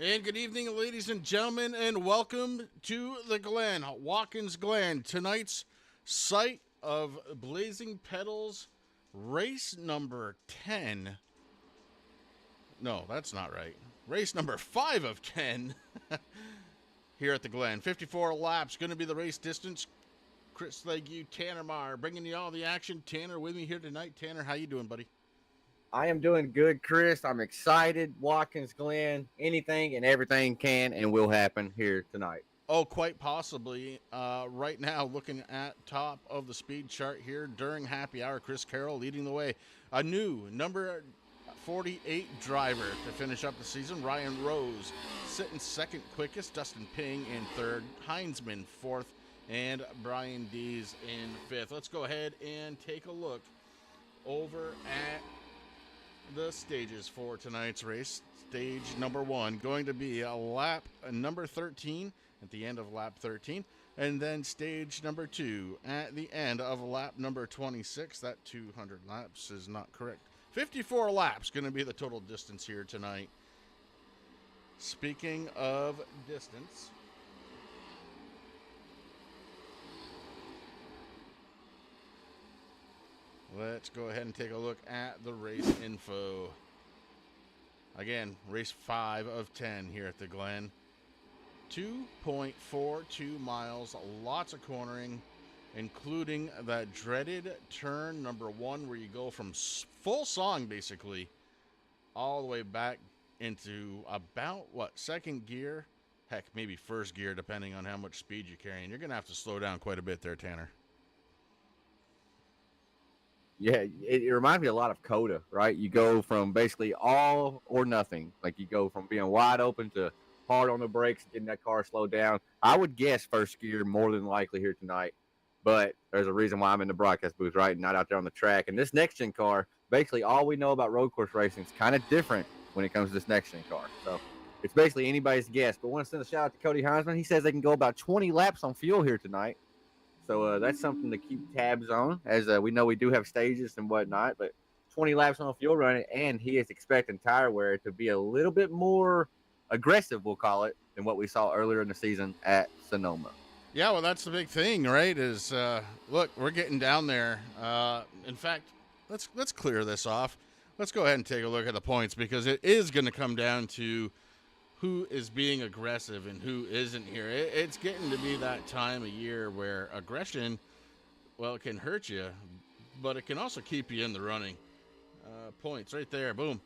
And good evening, ladies and gentlemen, and welcome to the Glen, Watkins Glen. Tonight's sight of Blazing Pedals, race number 10. No, that's not right. Race number 5 of 10 here at the Glen. 54 laps, going to be the race distance. Chris Legue, Tanner Marr, bringing you all the action. Tanner with me here tonight. Tanner, how you doing, buddy? I am doing good, Chris. I'm excited. Watkins Glen, anything and everything can and will happen here tonight. Oh, quite possibly. Right now, looking at top of the speed chart here during happy hour, Chris Carroll leading the way. A new number 48 driver to finish up the season. Ryan Rose sitting second quickest. Dustin Ping in third. Heinzman fourth. And Brian Dees in fifth. Let's go ahead and take a look over at the stages for tonight's race. Stage number 1 going to be a lap number 13 at the end of lap 13, and then stage number 2 at the end of lap number 26. That 200 laps is not correct. 54 laps going to be the total distance here tonight. Speaking of distance, let's go ahead and take a look at the race info. Again, race 5 of 10 here at the Glen. 2.42 miles, lots of cornering, including that dreaded turn number 1 where you go from full song basically all the way back into about, second gear? Heck, maybe first gear depending on how much speed you're carrying. You're going to have to slow down quite a bit there, Tanner. Yeah, it reminds me a lot of Coda, right? You go from basically all or nothing. Like you go from being wide open to hard on the brakes, getting that car slowed down. I would guess first gear more than likely here tonight. But there's a reason why I'm in the broadcast booth, right? Not out there on the track. And this next-gen car, basically all we know about road course racing is kind of different when it comes to this next-gen car. So it's basically anybody's guess. But I want to send a shout out to Cody Heinzman. He says they can go about 20 laps on fuel here tonight. So that's something to keep tabs on, as we know we do have stages and whatnot. But 20 laps on fuel running, and he is expecting tire wear to be a little bit more aggressive, we'll call it, than what we saw earlier in the season at Sonoma. Yeah, well, that's the big thing, right? Is look, we're getting down there. In fact, let's clear this off. Let's go ahead and take a look at the points, because it is going to come down to who is being aggressive and who isn't here. It's getting to be that time of year where aggression, well, it can hurt you, but it can also keep you in the running. Points right there, boom.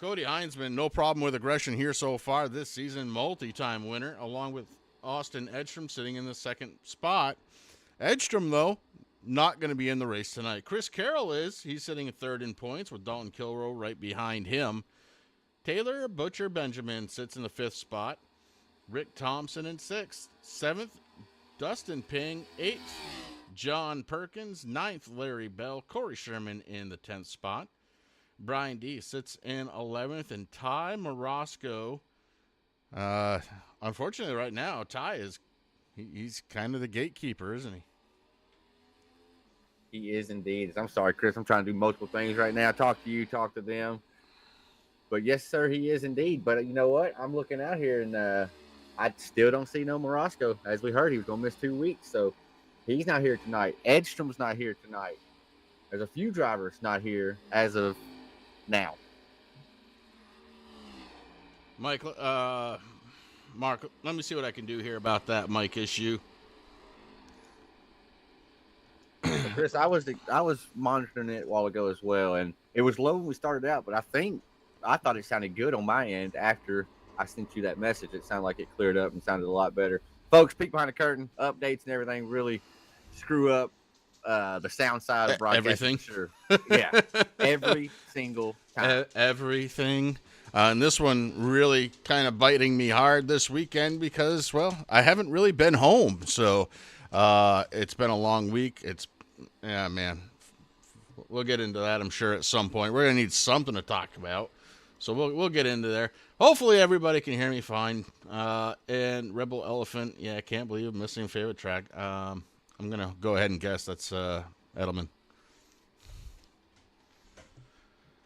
Cody Heinzman, no problem with aggression here so far this season, multi-time winner, along with Austin Edstrom sitting in the second spot. Edstrom, though, not going to be in the race tonight. Chris Carroll is. He's sitting at third in points with Dalton Kilroe right behind him. Taylor Butcher Benjamin sits in the 5th spot. Rick Thompson in 6th. 7th, Dustin Ping. 8th, John Perkins. 9th, Larry Bell. Corey Sherman in the 10th spot. Brian D sits in 11th. And Ty Morosco, unfortunately right now, Ty he's kind of the gatekeeper, isn't he? He is indeed. I'm sorry, Chris. I'm trying to do multiple things right now. Talk to you, talk to them. But yes, sir, he is indeed. But you know what? I'm looking out here, and I still don't see no Morosco. As we heard, he was going to miss 2 weeks. So he's not here tonight. Edstrom's not here tonight. There's a few drivers not here as of now. Mike, Mark, let me see what I can do here about that mic issue. Chris, I was monitoring it a while ago as well, and it was low when we started out, but I thought it sounded good on my end after I sent you that message. It sounded like it cleared up and sounded a lot better. Folks, peek behind the curtain, updates and everything really screw up the sound side of broadcasting. Everything. Sure. Yeah. Every single time. Everything. And this one really kind of biting me hard this weekend because, well, I haven't really been home. So it's been a long week. Yeah, man. We'll get into that, I'm sure, at some point. We're going to need something to talk about. So we'll get into there. Hopefully everybody can hear me fine. And Rebel Elephant, yeah, I can't believe I'm missing favorite track. I'm going to go ahead and guess that's Edelman.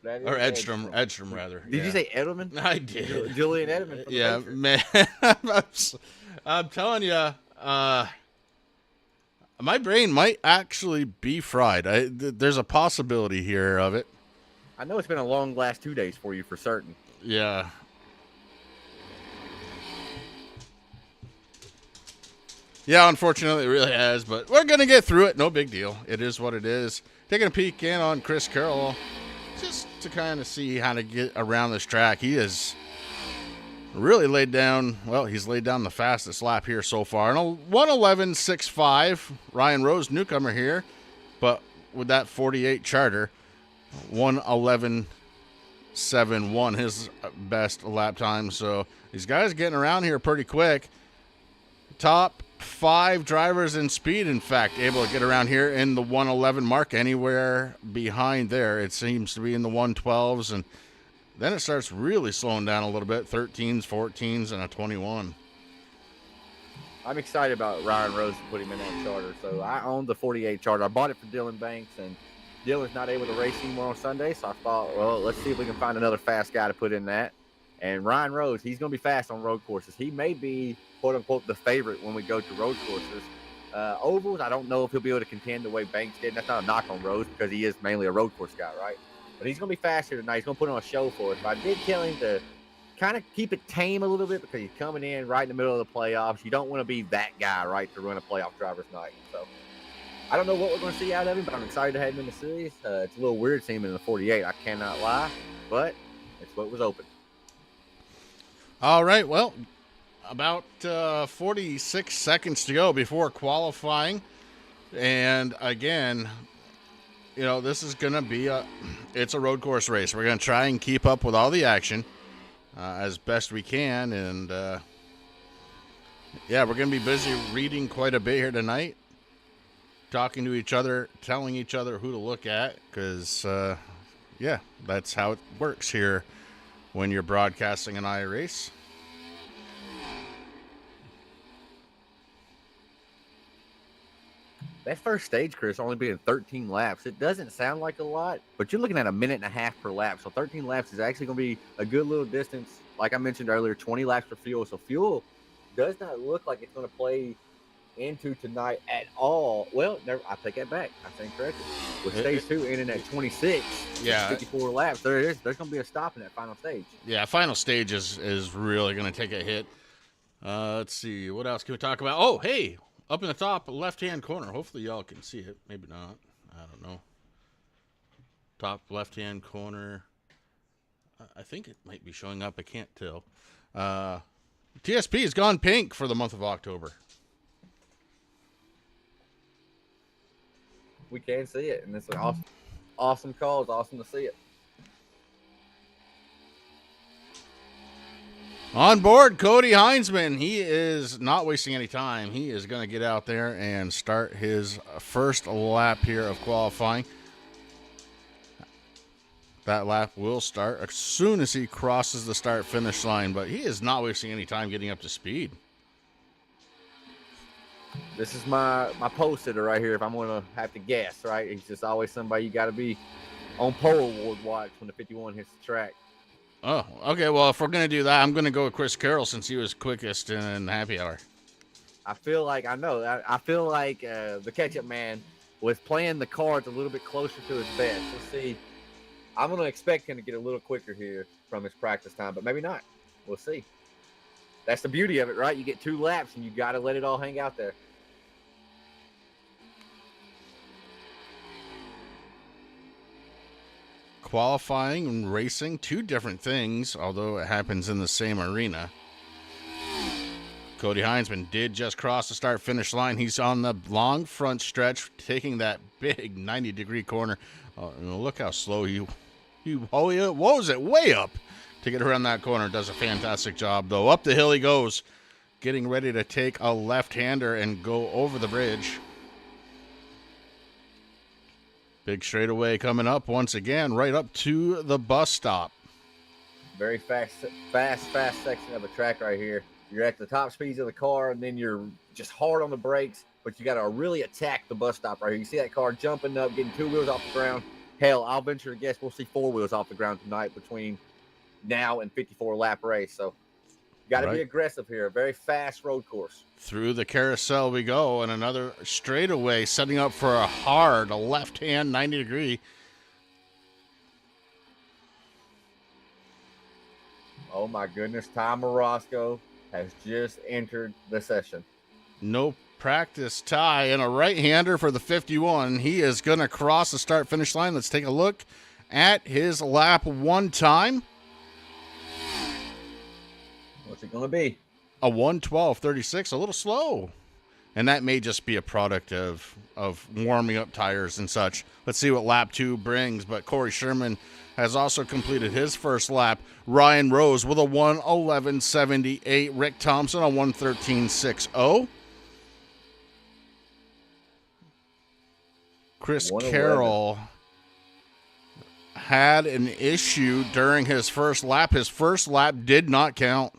That is Or Edstrom rather. Did you say Edelman? I did. Julian Edelman. From Yeah, the man. I'm telling you, my brain might actually be fried. There's a possibility here of it. I know it's been a long last 2 days for you for certain. Yeah. Yeah, unfortunately, it really has, but we're going to get through it. No big deal. It is what it is. Taking a peek in on Chris Carroll just to kind of see how to get around this track. He has really laid down, he's laid down the fastest lap here so far. And a 1:11.65. Ryan Rose, newcomer here, but with that 48 charter, 1:11.71, his best lap time. So these guys getting around here pretty quick. Top 5 drivers in speed, in fact, able to get around here in the 1:11 mark. Anywhere behind there, it seems to be in the 1:12s, and then it starts really slowing down a little bit. 13s, 14s, and a 21. I'm excited about Ryan Rose to put him in that charter. So I own the 48 charter. I bought it for Dylan Banks, and Dylan's not able to race anymore on Sunday, so I thought, well, let's see if we can find another fast guy to put in that. And Ryan Rose, he's going to be fast on road courses. He may be, quote-unquote, the favorite when we go to road courses. Ovals, I don't know if he'll be able to contend the way Banks did. That's not a knock on Rose because he is mainly a road course guy, right? But he's going to be faster tonight. He's going to put on a show for us. But I did tell him to kind of keep it tame a little bit because he's coming in right in the middle of the playoffs. You don't want to be that guy, right, to run a playoff driver's night. So I don't know what we're going to see out of him, but I'm excited to have him in the series. It's a little weird seeing him in the 48. I cannot lie, but it's what was open. All right, well, about 46 seconds to go before qualifying. And again, this is going to be it's a road course race. We're going to try and keep up with all the action as best we can. And, we're going to be busy reading quite a bit here tonight, talking to each other, telling each other who to look at because, that's how it works here when you're broadcasting an iRace. That first stage, Chris, only being 13 laps. It doesn't sound like a lot, but you're looking at 1.5 minutes per lap. So 13 laps is actually going to be a good little distance. Like I mentioned earlier, 20 laps for fuel. So fuel does not look like it's going to play into tonight at all. Well, I take that back. I think correctly. With stage 2 ending at 26, 54 laps, there's going to be a stop in that final stage. Yeah, final stage is really going to take a hit. Let's see. What else can we talk about? Oh, hey, up in the top left-hand corner. Hopefully y'all can see it. Maybe not. I don't know. Top left-hand corner. I think it might be showing up. I can't tell. TSP has gone pink for the month of October. We can see it, and it's an awesome call. It's awesome to see it. On board, Cody Heinzman. He is not wasting any time. He is going to get out there and start his first lap here of qualifying. That lap will start as soon as he crosses the start-finish line, but he is not wasting any time getting up to speed. This is my pole sitter right here if I'm going to have to guess, right? He's just always somebody you got to be on pole award watch when the 51 hits the track. Oh, okay. Well, if we're going to do that, I'm going to go with Chris Carroll since he was quickest in happy hour. I feel like the ketchup man was playing the cards a little bit closer to his best. Let's see. I'm going to expect him to get a little quicker here from his practice time, but maybe not. We'll see. That's the beauty of it, right? You get 2 laps, and you got to let it all hang out there. Qualifying and racing, 2 different things, although it happens in the same arena. Cody Heinzman did just cross the start-finish line. He's on the long front stretch, taking that big 90-degree corner. Look how slow he woes it way up to get around that corner. Does a fantastic job, though. Up the hill he goes, getting ready to take a left-hander and go over the bridge. Big straightaway coming up once again, right up to the bus stop. Very fast section of the track right here. You're at the top speeds of the car, and then you're just hard on the brakes, but you got to really attack the bus stop right here. You see that car jumping up, getting 2 wheels off the ground. Hell, I'll venture to guess we'll see 4 wheels off the ground tonight between now and 54 lap race. So got to be aggressive here. A very fast road course. Through the carousel we go, and another straightaway, setting up for a left-hand 90-degree. Oh, my goodness. Tom Morosco has just entered the session. No practice tie and a right-hander for the 51. He is going to cross the start-finish line. Let's take a look at his lap 1 time. What's it going to be? A 1:12.36, a little slow. And that may just be a product of warming up tires and such. Let's see what lap 2 brings. But Corey Sherman has also completed his first lap. Ryan Rose with a 1:11.78. Rick Thompson a 1:13.60. Chris Carroll had an issue during his first lap. His first lap did not count.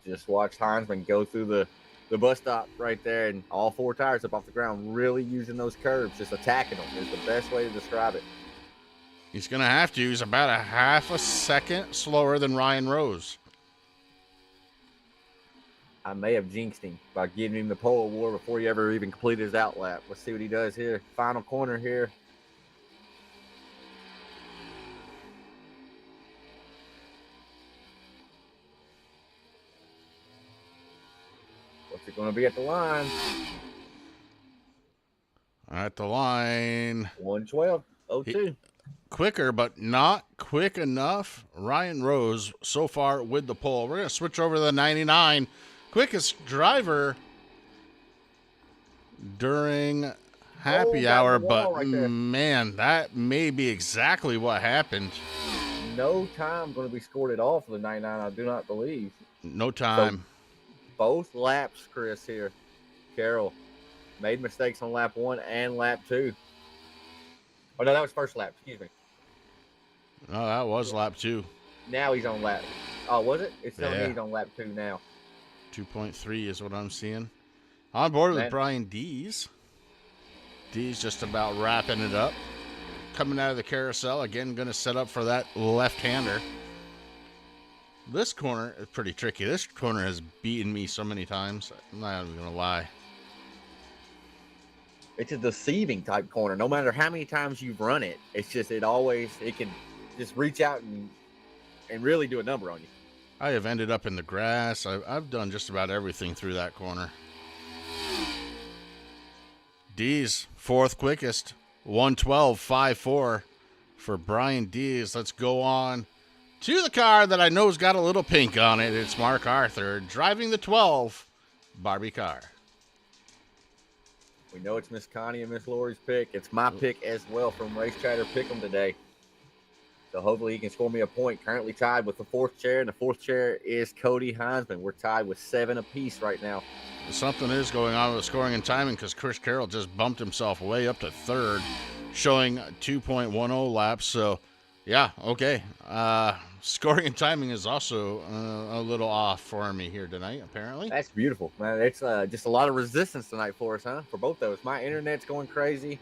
Just watch Heinzman go through the bus stop right there, and all 4 tires up off the ground, really using those curves, just attacking them is the best way to describe it. He's going to have to. He's about a half a second slower than Ryan Rose. I may have jinxed him by giving him the pole award before he ever even completed his outlap. Let's see what he does here. Final corner here. What's it going to be at the line? At the line. 1:12.02. Quicker, but not quick enough. Ryan Rose so far with the pole. We're going to switch over to the 99. Quickest driver during happy hour, but right man, that may be exactly what happened. No time going to be scored at all for the 99, I do not believe. No time. So both laps, Chris, here. Carroll made mistakes on lap 1 and lap 2. Oh, no, that was first lap. Excuse me. No, that was lap 2. Now he's on lap. Oh, was it? It's telling me he's on lap 2 now. 2.3 is what I'm seeing. On board with Brian Dees. Dees just about wrapping it up. Coming out of the carousel. Again, going to set up for that left-hander. This corner is pretty tricky. This corner has beaten me so many times. I'm not even going to lie. It's a deceiving type corner. No matter how many times you've run it, it's just it can just reach out and really do a number on you. I have ended up in the grass. I've done just about everything through that corner. Dees, 4th quickest. 1:12.54 for Brian Dees. Let's go on to the car that I know's got a little pink on it. It's Mark Arthur driving the 12 Barbie car. We know it's Miss Connie and Miss Lori's pick. It's my pick as well from Race Chatter Pick'em today. So hopefully he can score me a point. Currently tied with the 4th chair, and the 4th chair is Cody Heinzman. We're tied with 7 apiece right now. Something is going on with scoring and timing because Chris Carroll just bumped himself way up to 3rd, showing 2.10 laps. So, yeah, okay. Scoring and timing is also a little off for me here tonight, apparently. That's beautiful, man. It's just a lot of resistance tonight for us, huh? For both of us. My internet's going crazy.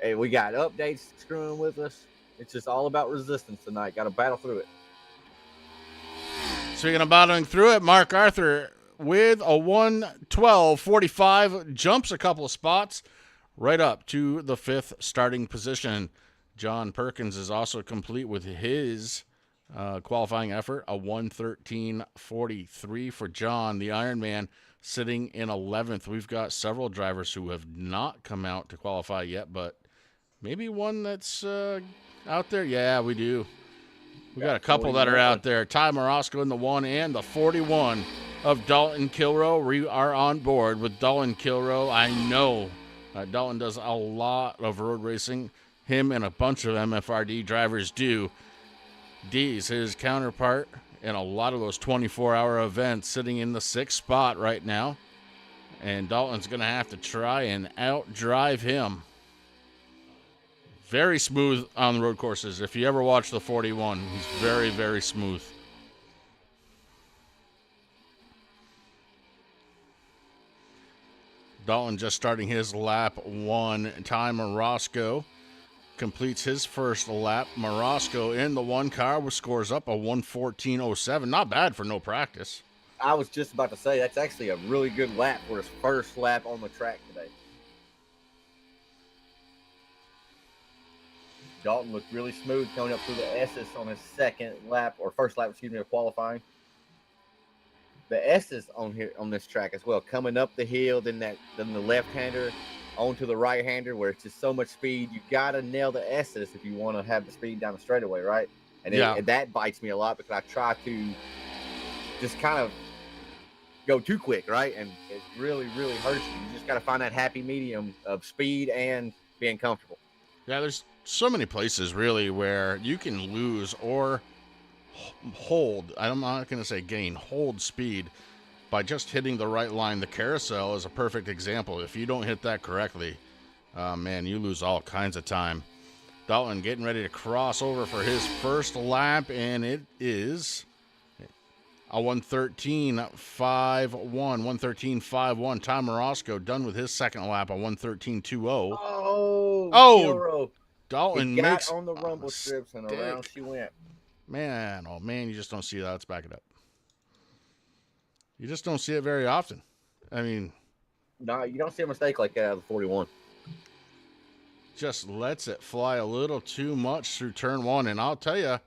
Hey, we got updates screwing with us. It's just all about resistance tonight. Got to battle through it. Speaking of battling through it, Mark Arthur with a 1:12.45 jumps a couple of spots right up to the 5th starting position. John Perkins is also complete with his qualifying effort, a 1:13.43 for John, the Ironman, sitting in 11th. We've got several drivers who have not come out to qualify yet, but maybe one that's out there. Yeah, we do. We got a couple that are out there. Ty Morosco in the 1 and the 41 of Dalton Kilrow. We are on board with Dalton Kilrow. I know Dalton does a lot of road racing. Him and a bunch of MFRD drivers do. Dees, his counterpart in a lot of those 24-hour events, sitting in the 6th spot right now. And Dalton's going to have to try and outdrive him. Very smooth on the road courses. If you ever watch the 41, he's very, very smooth. Dalton just starting his lap 1. Ty Morosco completes his first lap. Morosco in the 1 car scores up a 1:14.07. Not bad for no practice. I was just about to say that's actually a really good lap for his first lap on the track today. Dalton looked really smooth coming up through the S's on his first lap, of qualifying. The S's on this track as well, coming up the hill, then the left-hander onto the right-hander, where it's just so much speed. You gotta nail the S's if you want to have the speed down the straightaway, right? And that bites me a lot because I try to just kind of go too quick, right? And it really, really hurts you. You just got to find that happy medium of speed and being comfortable. Yeah, there's so many places really where you can lose or hold. I'm not going to say gain, hold speed by just hitting the right line. The carousel is a perfect example. If you don't hit that correctly, man, you lose all kinds of time. Dalton getting ready to cross over for his first lap, and it is a 1:13.51. 1:13.51. Tom Morosco done with his second lap, a 1:13.20. Oh, Dalton got makes on the rumble strips and around she went. Man, oh man, you just don't see that. Let's back it up. You just don't see it very often. I mean, no, you don't see a mistake like that out of the 41. Just lets it fly a little too much through turn 1, and I'll tell you,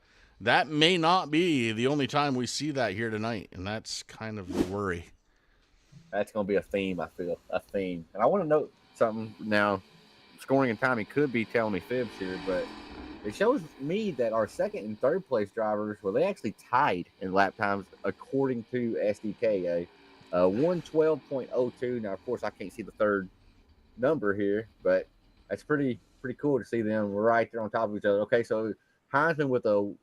that may not be the only time we see that here tonight, and that's kind of the worry. That's going to be a theme, I feel. A theme. And I want to note something now. Scoring and timing could be telling me fibs here, but it shows me that our second and third place drivers, well, they actually tied in lap times according to SDK. 1:12.02. Now, of course, I can't see the third number here, but that's pretty cool to see them right there on top of each other. Okay, so Heinzman with a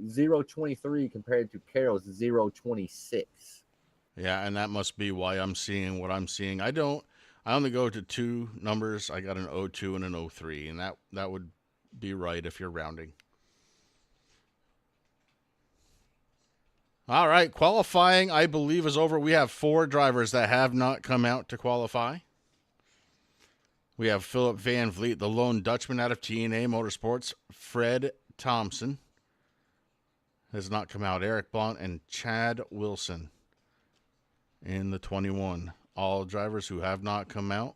0:23 compared to Carroll's 0:26. Yeah, and that must be why I'm seeing what I'm seeing. I only go to 2 numbers. I got an 02 and an 03, and that would be right if you're rounding. All right, qualifying, I believe, is over. We have 4 drivers that have not come out to qualify. We have Philip Van Vliet, the lone Dutchman out of TNA Motorsports. Fred Thompson has not come out. Eric Blount and Chad Wilson in the 21. All drivers who have not come out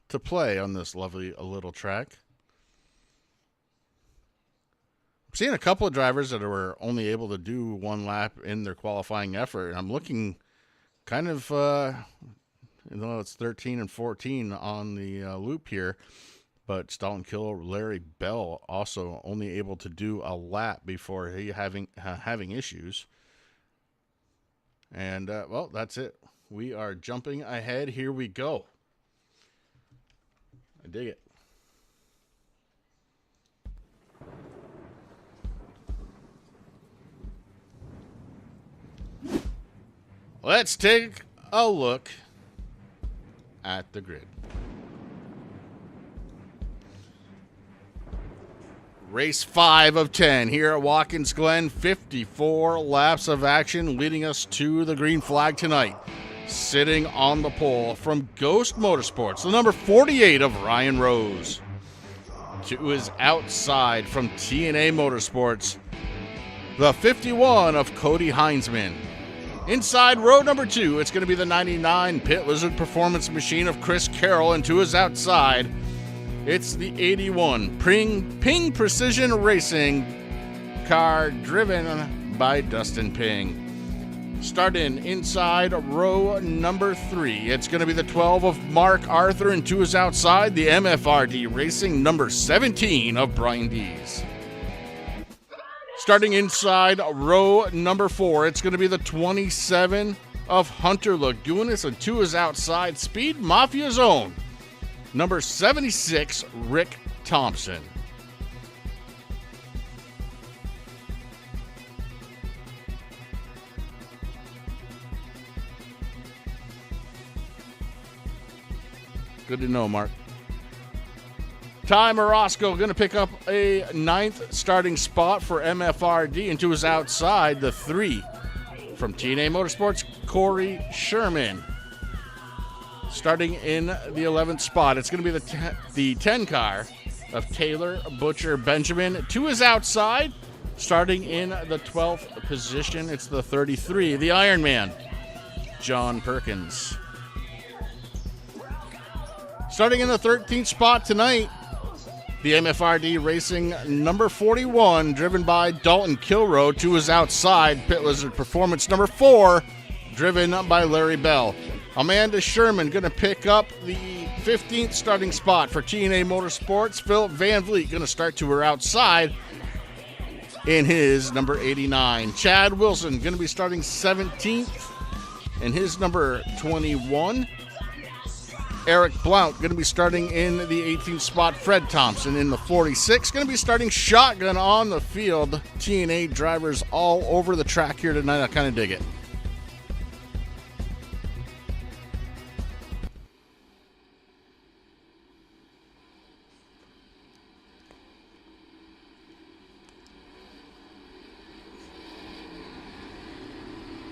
to play on this lovely little track. I'm seeing a couple of drivers that were only able to do 1 lap in their qualifying effort, and I'm looking kind of, it's 13 and 14 on the loop here, but Staunton Kill, Larry Bell also only able to do a lap before he having issues. And, well, that's it. We are jumping ahead. Here we go. I dig it. Let's take a look at the grid. Race 5 of 10 here at Watkins Glen. 54 laps of action leading us to the green flag tonight. Sitting on the pole from Ghost Motorsports, the number 48 of Ryan Rose. To his outside from TNA Motorsports, the 51 of Cody Heinzman. Inside row number 2, it's going to be the 99 Pit Lizard Performance Machine of Chris Carroll, and to his outside, it's the 81 Ping Precision Racing car driven by Dustin Ping. Starting inside row number 3, it's going to be the 12 of Mark Arthur, and to his outside, the MFRD Racing number 17 of Brian Dees. Starting inside row number 4, it's going to be the 27 of Hunter Lagunas, and to his outside, Speed Mafia's own number 76, Rick Thompson. Good to know, Mark. Ty Morosco going to pick up a 9th starting spot for MFRD, and to his outside, the 3 from TNA Motorsports, Corey Sherman. Starting in the 11th spot, it's going to be the 10 car of Taylor Butcher Benjamin. 2 is outside. Starting in the 12th position, it's the 33, the Iron Man, John Perkins. Starting in the 13th spot tonight, the MFRD Racing number 41, driven by Dalton Kilroe. 2 is outside. Pit Lizard Performance number 4, driven by Larry Bell. Amanda Sherman going to pick up the 15th starting spot for TNA Motorsports. Philip Van Vliet going to start to her outside in his number 89. Chad Wilson going to be starting 17th in his number 21. Eric Blount going to be starting in the 18th spot. Fred Thompson in the 46. Going to be starting shotgun on the field. TNA drivers all over the track here tonight. I kind of dig it.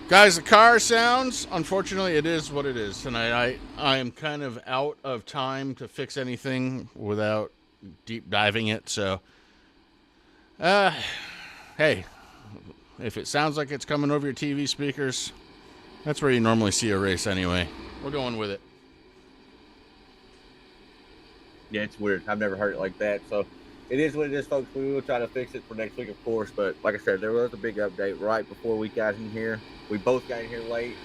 Guys, the car sounds, unfortunately, it is what it is tonight. I am kind of out of time to fix anything without deep diving it. So, hey, if it sounds like it's coming over your TV speakers, that's where you normally see a race anyway. We're going with it. Yeah, it's weird. I've never heard it like that. So it is what it is, folks. We will try to fix it for next week, of course. But like I said, there was a big update right before we got in here. We both got in here late.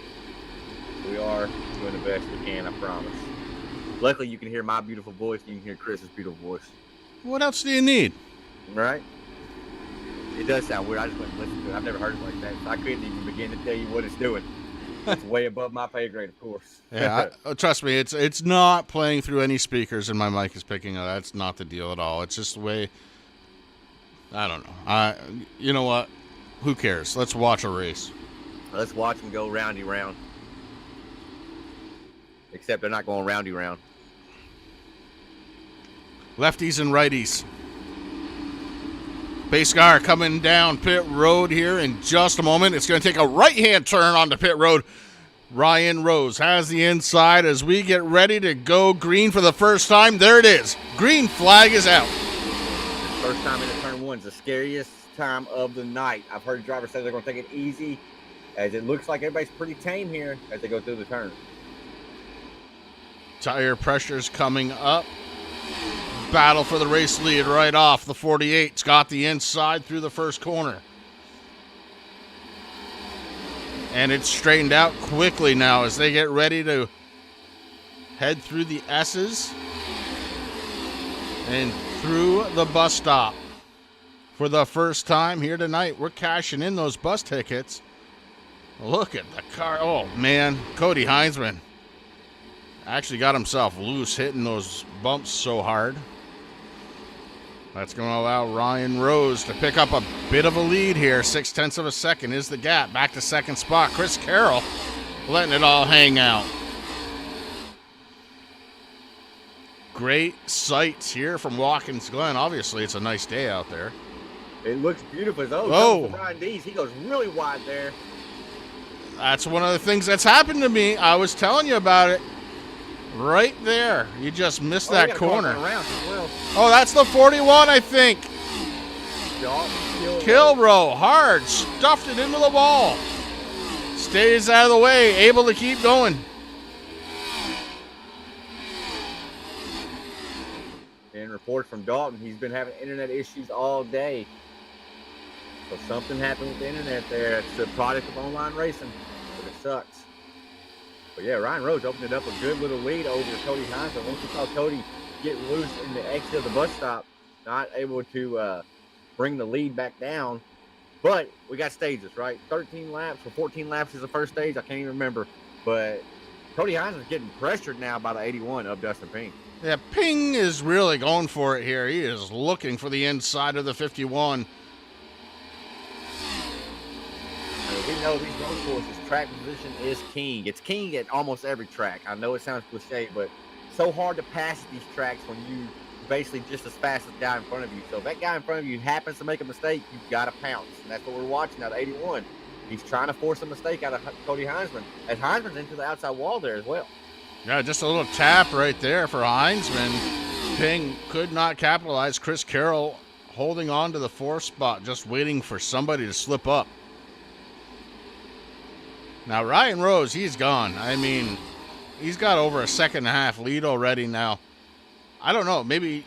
We are doing the best we can, I promise. Luckily, you can hear my beautiful voice. And you can hear Chris's beautiful voice. What else do you need? Right? It does sound weird. I just went and listened to it. I've never heard it like that. So I couldn't even begin to tell you what it's doing. It's way above my pay grade, of course. Yeah, trust me, it's not playing through any speakers and my mic is picking up. That's not the deal at all. It's just the way, I don't know. You know what? Who cares? Let's watch a race. Let's watch them go roundy round. Except they're not going roundy round. Lefties and righties. Base car coming down pit road here in just a moment. It's going to take a right-hand turn onto pit road. Ryan Rose has the inside as we get ready to go green for the first time. There it is. Green flag is out. First time into turn 1 is the scariest time of the night. I've heard drivers say they're going to take it easy, as it looks like everybody's pretty tame here as they go through the turn. Tire pressure's coming up. Battle for the race lead right off. The 48's got the inside through the first corner. And it's straightened out quickly now as they get ready to head through the S's and through the bus stop. For the first time here tonight, we're cashing in those bus tickets. Look at the car. Oh, man. Cody Heinzman actually got himself loose hitting those bumps so hard. That's going to allow Ryan Rose to pick up a bit of a lead here. 0.6 of a second is the gap. Back to second spot. Chris Carroll letting it all hang out. Great sights here from Watkins Glen. Obviously, it's a nice day out there. It looks beautiful. Oh, Brian Dees, he goes really wide there. That's one of the things that's happened to me. I was telling you about it. Right there. You just missed that corner. Oh, that's the 41, I think. Kilroe, hard, stuffed it into the wall. Stays out of the way, able to keep going. And reports from Dalton, he's been having internet issues all day. So something happened with the internet there. It's the product of online racing, but it sucks. But yeah, Ryan Rose opened it up a good little lead over Cody Heinzman. Once we saw Cody get loose in the exit of the bus stop, not able to bring the lead back down. But we got stages, right? 13 laps or 14 laps is the first stage. I can't even remember. But Cody Heinzman's getting pressured now by the 81 of Dustin Ping. Yeah, Ping is really going for it here. He is looking for the inside of the 51. We know these road courses, track position is king. It's king at almost every track. I know it sounds cliche, but it's so hard to pass these tracks when you basically just as fast as the guy in front of you. So if that guy in front of you happens to make a mistake, you've got to pounce. And that's what we're watching out of 81. He's trying to force a mistake out of Cody Heinzman. And Heinzman's into the outside wall there as well. Yeah, just a little tap right there for Heinzman. Ping could not capitalize. Chris Carroll holding on to the 4th spot, just waiting for somebody to slip up. Now, Ryan Rose, he's gone. I mean, he's got over a 1.5 second lead already now. I don't know. Maybe,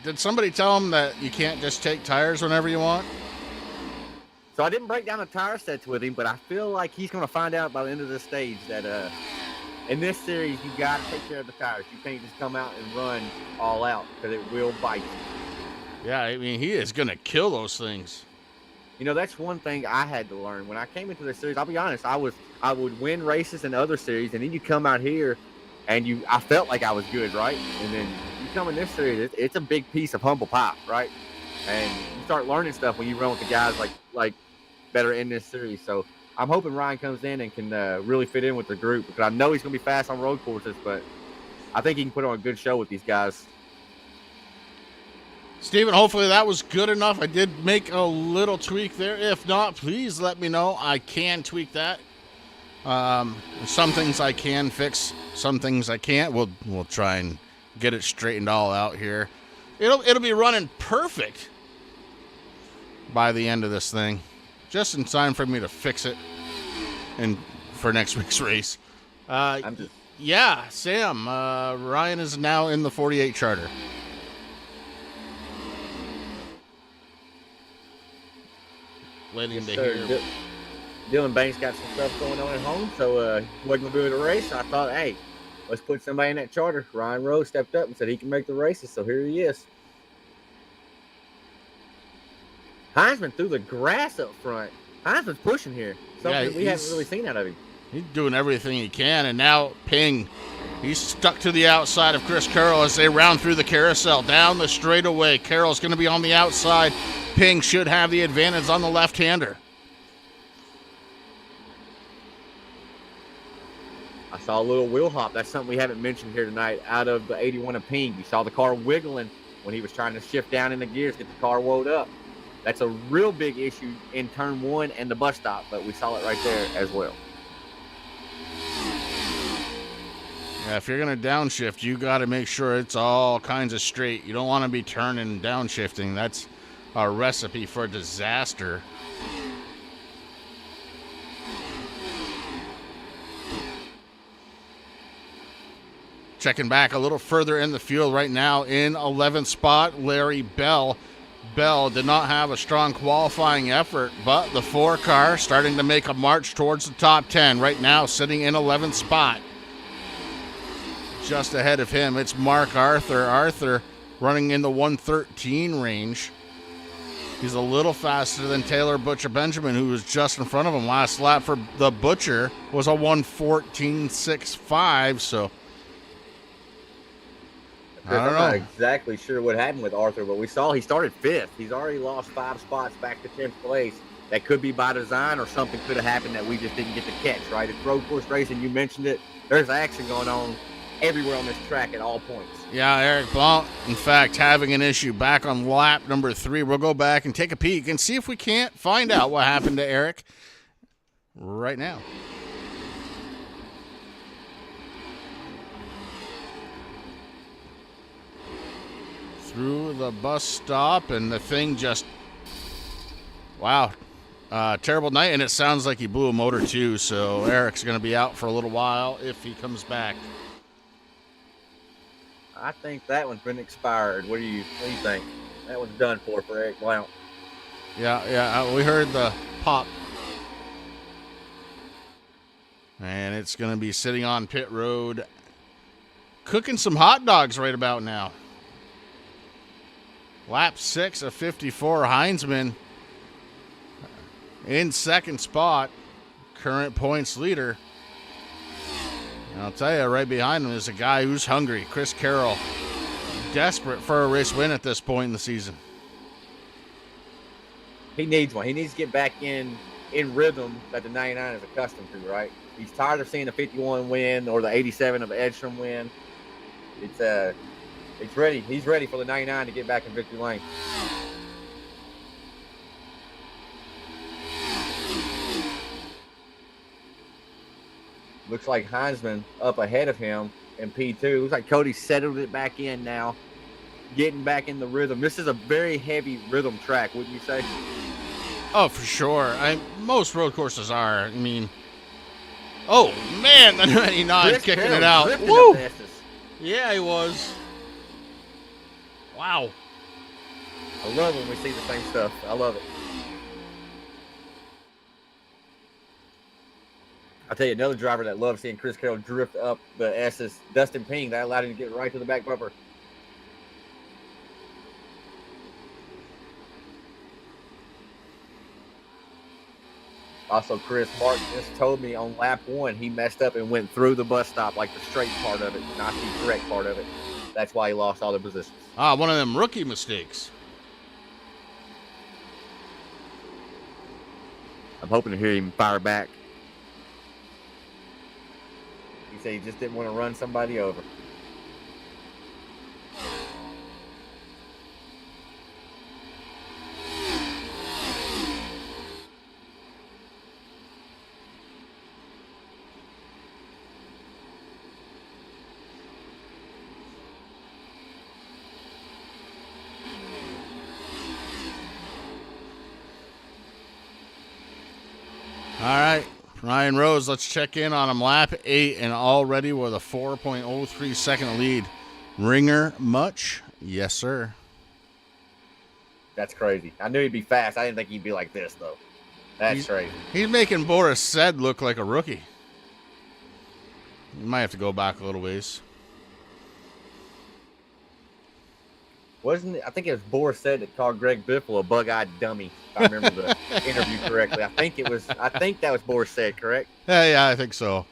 did somebody tell him that you can't just take tires whenever you want? So I didn't break down the tire sets with him, but I feel like he's going to find out by the end of the stage that in this series, you got to take care of the tires. You can't just come out and run all out because it will bite you. Yeah, I mean, he is going to kill those things. You know, that's one thing I had to learn. When I came into this series, I'll be honest, I would win races in other series, and then you come out here, and I felt like I was good, right? And then you come in this series, it's a big piece of humble pie, right? And you start learning stuff when you run with the guys like that are in this series. So I'm hoping Ryan comes in and can really fit in with the group, because I know he's going to be fast on road courses, but I think he can put on a good show with these guys. Steven, hopefully that was good enough. I did make a little tweak there. If not, please let me know. I can tweak that. Some things I can fix, some things I can't. We'll try and get it straightened all out here. It'll be running perfect by the end of this thing, just in time for me to fix it and for next week's race. Yeah, Sam. Ryan is now in the 48 charter. Waiting to hear. Dylan Banks got some stuff going on at home, so he wasn't going to do the race. I thought, hey, let's put somebody in that charter. Ryan Rose stepped up and said he can make the races, so here he is. Heinzman threw the grass up front. Heinzman's pushing here. Something we haven't really seen out of him. He's doing everything he can, and now Ping, he's stuck to the outside of Chris Carroll as they round through the carousel. Down the straightaway, Carroll's going to be on the outside. Ping should have the advantage on the left-hander. I saw a little wheel hop. That's something we haven't mentioned here tonight. Out of the 81 of Ping, you saw the car wiggling when he was trying to shift down in the gears, get the car wound up. That's a real big issue in turn 1 and the bus stop, but we saw it right there as well. Yeah, if you're going to downshift, you got to make sure it's all kinds of straight. You don't want to be turning downshifting. That's a recipe for disaster. Checking back a little further in the field right now in 11th spot, Larry Bell. Bell did not have a strong qualifying effort, but the 4 car starting to make a march towards the top 10. Right now sitting in 11th spot. Just ahead of him, it's Mark Arthur. Arthur running in the 113 range. He's a little faster than Taylor Butcher Benjamin, who was just in front of him. Last lap for the Butcher was a 114.65, so I don't know. I'm not exactly sure what happened with Arthur, but we saw he started 5th. He's already lost 5 spots back to 10th place. That could be by design, or something could have happened that we just didn't get to catch, right? It's road course racing. You mentioned it. There's action going on everywhere on this track at all points. Yeah, Eric Blount, in fact, having an issue back on lap number 3. We'll go back and take a peek and see if we can't find out what happened to Eric right now. Through the bus stop, and the thing just, wow, terrible night, and it sounds like he blew a motor too, so Eric's going to be out for a little while if he comes back. I think that one's been expired. What do you think? That one's done for Eric Blount. Yeah, we heard the pop. And it's going to be sitting on pit road, cooking some hot dogs right about now. Lap 6 of 54, Heinzman in 2nd spot, current points leader. And I'll tell you, right behind him is a guy who's hungry, Chris Carroll, desperate for a race win at this point in the season. He needs one. He needs to get back in rhythm that the 99 is accustomed to, right? He's tired of seeing the 51 win or the 87 of Edstrom win. It's ready. He's ready for the 99 to get back in victory lane. Looks like Heinzman up ahead of him. in P2. Looks like Cody settled it back in now, getting back in the rhythm. This is a very heavy rhythm track, wouldn't you say? Oh, for sure. Most road courses are. I mean, oh man, the 99 Chris kicking Carroll it out. drifting Woo! up the Estes. Yeah, he was. Wow. I love when we see the same stuff. I love it. I'll tell you another driver that loves seeing Chris Carroll drift up the S's, Dustin Ping. That allowed him to get right to the back bumper. Also, Chris Martin just told me on lap 1 he messed up and went through the bus stop, like the straight part of it, not the correct part of it. That's why he lost all the positions. One of them rookie mistakes. I'm hoping to hear him fire back. He said he just didn't want to run somebody over. All right, Ryan Rose, let's check in on him. Lap 8 and already with a 4.03 second lead. Ringer much? Yes, sir. That's crazy. I knew he'd be fast. I didn't think he'd be like this, though. That's crazy. He's making Boris Said look like a rookie. You might have to go back a little ways. Wasn't it? I think it was Boris Said that called Greg Biffle a bug-eyed dummy. If I remember the interview correctly. I think that was Boris Said, correct? Yeah, I think so.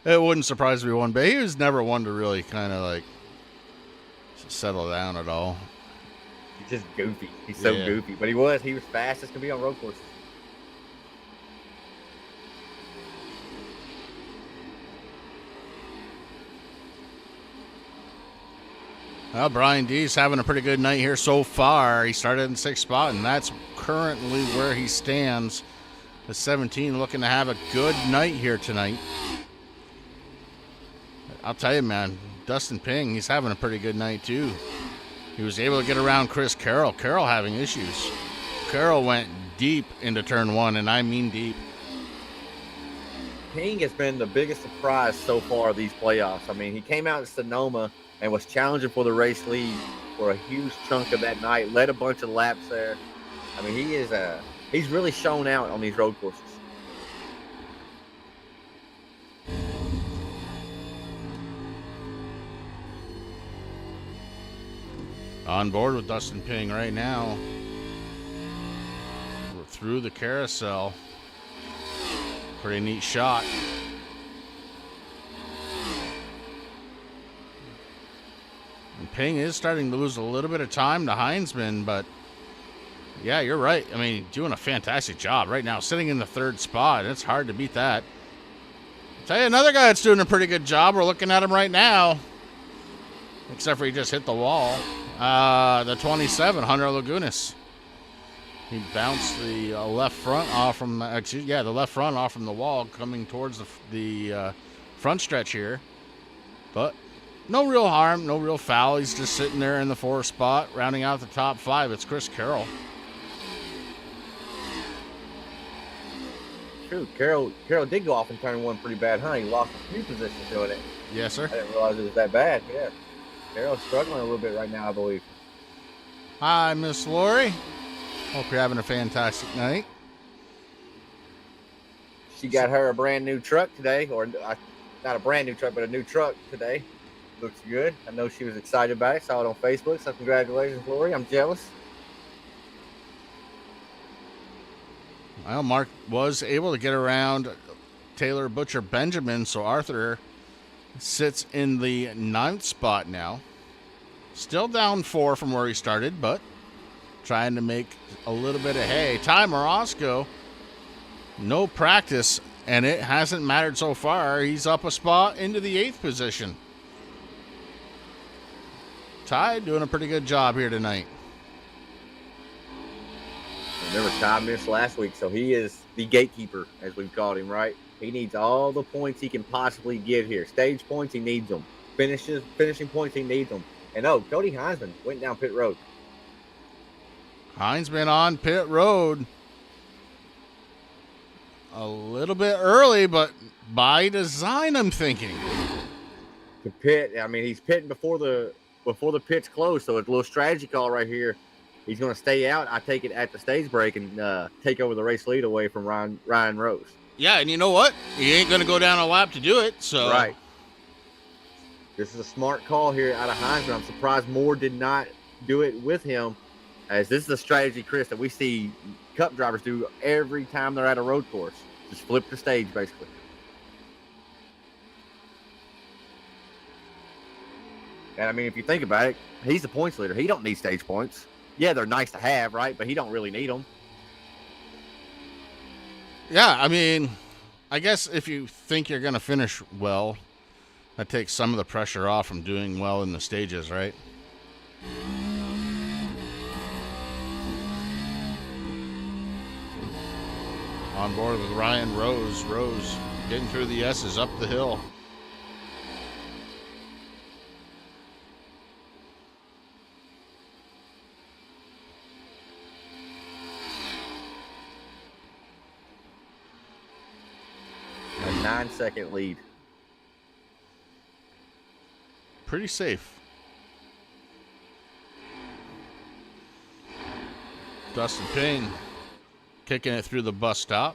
It wouldn't surprise me one bit. He was never one to really kind of like settle down at all. He's just goofy. He's so goofy. But he was fast as can be on road courses. Well, Brian D's having a pretty good night here so far. He started in 6th spot, and that's currently where he stands. The 17 looking to have a good night here tonight. I'll tell you, man, Dustin Ping, he's having a pretty good night too. He was able to get around Chris Carroll. Carroll having issues. Carroll went deep into turn 1, and I mean deep. Ping has been the biggest surprise so far these playoffs. I mean, he came out in Sonoma and was challenging for the race lead for a huge chunk of that night, led a bunch of laps there. I mean, he's really shown out on these road courses. On board with Dustin Ping right now. We're through the carousel. Pretty neat shot. And Ping is starting to lose a little bit of time to Heinzman, but yeah, you're right. I mean, doing a fantastic job right now, sitting in the 3rd spot. It's hard to beat that. I'll tell you another guy that's doing a pretty good job. We're looking at him right now, except for he just hit the wall. The 27, Hunter Lagunas. He bounced the left front off from the left front off from the wall, coming towards the front stretch here, but no real harm, no real foul. He's just sitting there in the 4th spot, rounding out the top 5. It's Chris Carroll. True, Carroll did go off in turn 1 pretty bad, huh? He lost a few positions doing it. Yes, sir. I didn't realize it was that bad. Yeah, Carroll's struggling a little bit right now, I believe. Hi, Miss Lori. Hope you're having a fantastic night. She got her a brand new truck today, or not a brand new truck, but a new truck today. Looks good. I know she was excited about it. Saw it on Facebook. So congratulations, Lori. I'm jealous. Well, Mark was able to get around Taylor Butcher Benjamin, so Arthur sits in the 9th spot now. Still down 4 from where he started, but trying to make a little bit of hay. Ty Morosco, no practice, and it hasn't mattered so far. He's up a spot into the 8th position. Ty doing a pretty good job here tonight. Remember, Ty missed last week, so he is the gatekeeper, as we've called him, right? He needs all the points he can possibly get here. Stage points, he needs them. finishing points, he needs them. And Cody Heinzman went down pit road. Heinzman on pit road. A little bit early, but by design, I'm thinking. To pit, I mean, he's pitting before the pit's close, so it's a little strategy call right here. He's going to stay out. I take it at the stage break and take over the race lead away from Ryan Rose. Yeah, and you know what? He ain't going to go down a lap to do it. So right. This is a smart call here out of Heinzman. I'm surprised Moore did not do it with him, as this is a strategy, Chris, that we see Cup drivers do every time they're at a road course. Just flip the stage, basically. And, I mean, if you think about it, he's the points leader. He don't need stage points. Yeah, they're nice to have, right? But he don't really need them. Yeah, I mean, I guess if you think you're going to finish well, that takes some of the pressure off from doing well in the stages, right? On board with Ryan Rose. Rose getting through the S's up the hill. A 9-second lead. Pretty safe. Dustin Payne kicking it through the bus stop.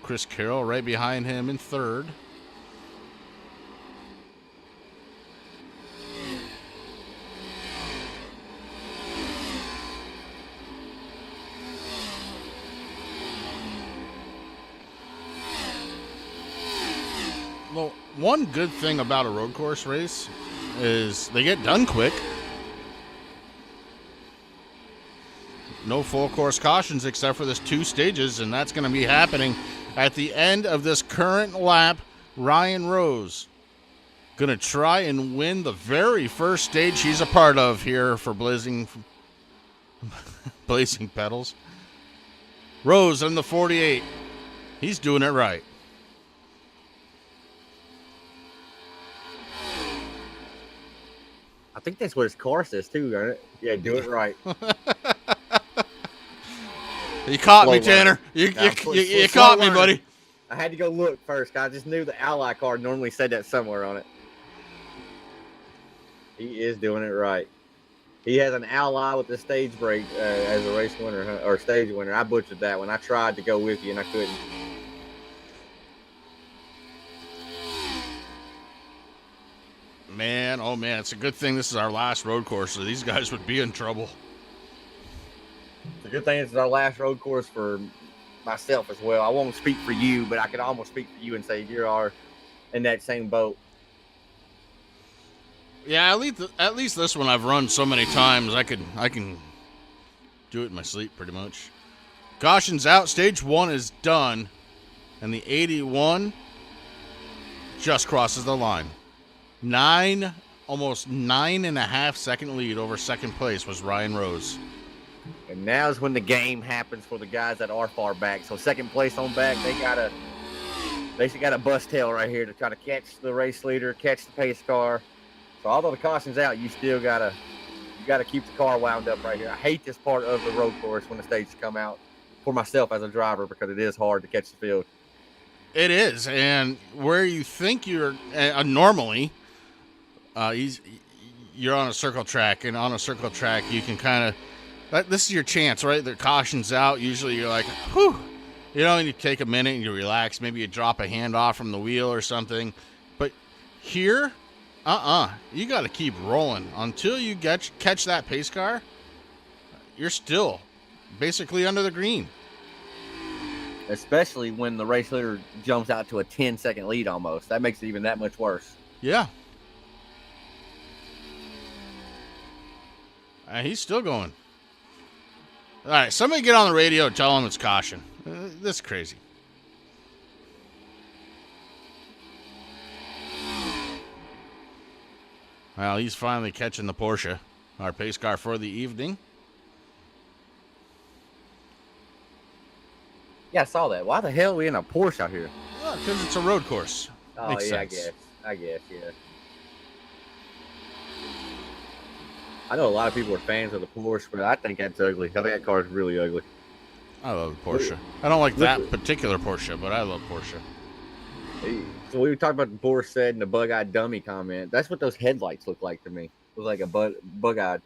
Chris Carroll right behind him in third. Well, one good thing about a road course race is they get done quick. No full course cautions except for this 2 stages, and that's going to be happening at the end of this current lap. Ryan Rose going to try and win the very first stage he's a part of here for Blazing Pedals. Rose in the 48. He's doing it right. I think that's what his car says too, right? Yeah, do it right. You caught me, Tanner. You caught me, buddy. I had to go look first. I just knew the Ally card normally said that somewhere on it. He is doing it right. He has an Ally with the stage break as a race winner or stage winner. I butchered that one. I tried to go with you and I couldn't. Man, oh man, it's a good thing this is our last road course, so these guys would be in trouble. It's a good thing this is our last road course for myself as well. I won't speak for you, but I can almost speak for you and say you are in that same boat. Yeah, at least this one I've run so many times I can do it in my sleep pretty much. Caution's out. Stage 1 is done, and the 81 just crosses the line. Almost 9.5 second lead over second place was Ryan Rose. And now's when the game happens for the guys that are far back. So second place on back, they got a bust tail right here to try to catch the race leader, catch the pace car. So although the caution's out, you still gotta keep the car wound up right here. I hate this part of the road course when the stages come out for myself as a driver because it is hard to catch the field. It is, and where you think you're normally. You're on a circle track, and on a circle track, you can kind of, this is your chance, right? The caution's out. Usually you're like, whew, and you take a minute and you relax. Maybe you drop a hand off from the wheel or something. But here, you got to keep rolling until you catch that pace car. You're still basically under the green. Especially when the race leader jumps out to a 10-second lead almost. That makes it even that much worse. Yeah. He's still going. All right, somebody get on the radio and tell him it's caution. This is crazy. Well, he's finally catching the Porsche, our pace car for the evening. Yeah, I saw that. Why the hell are we in a Porsche out here? Because it's a road course. Oh, Makes yeah, sense. I guess. I guess, yeah. I know a lot of people are fans of the Porsche, but I think that's ugly. I think that car is really ugly. I love Porsche. I don't like Look, that particular Porsche, but I love Porsche. so we were talking about the Porsche said and the bug-eyed dummy comment. That's what those headlights look like to me. It was like a bug-eyed.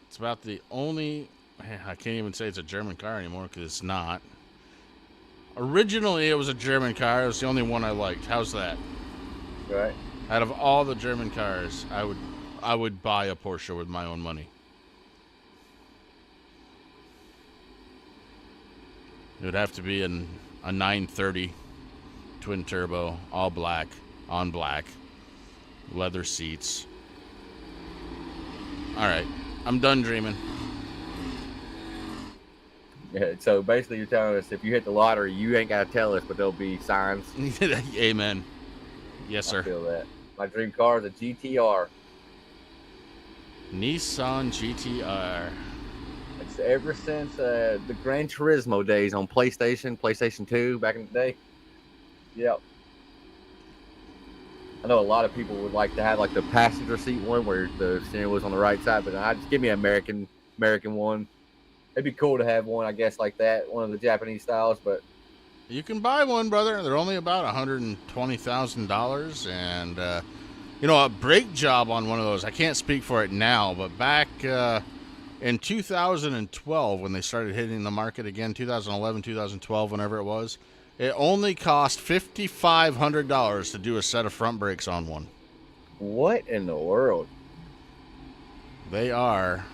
It's about the only. I can't even say it's a German car anymore because it's not. Originally, it was a German car. It was the only one I liked. How's that? Right. Out of all the German cars, I would buy a Porsche with my own money. It would have to be a 930 twin turbo, all black, on black, leather seats. All right, I'm done dreaming. Yeah, so basically you're telling us if you hit the lottery, you ain't got to tell us, but there'll be signs. Amen. Yes, sir. I feel that. My dream car is a GTR. Nissan GTR. It's ever since the Gran Turismo days on PlayStation 2 back in the day. Yep. I know a lot of people would like to have like the passenger seat one where the steering wheel's on the right side, but I just give me an American one. It'd be cool to have one, I guess, like that, one of the Japanese styles, but you can buy one, brother. They're only about $120,000, and a brake job on one of those. I can't speak for it now, but back in 2012, when they started hitting the market again, 2011, 2012, whenever it was, it only cost $5,500 to do a set of front brakes on one. What in the world? They are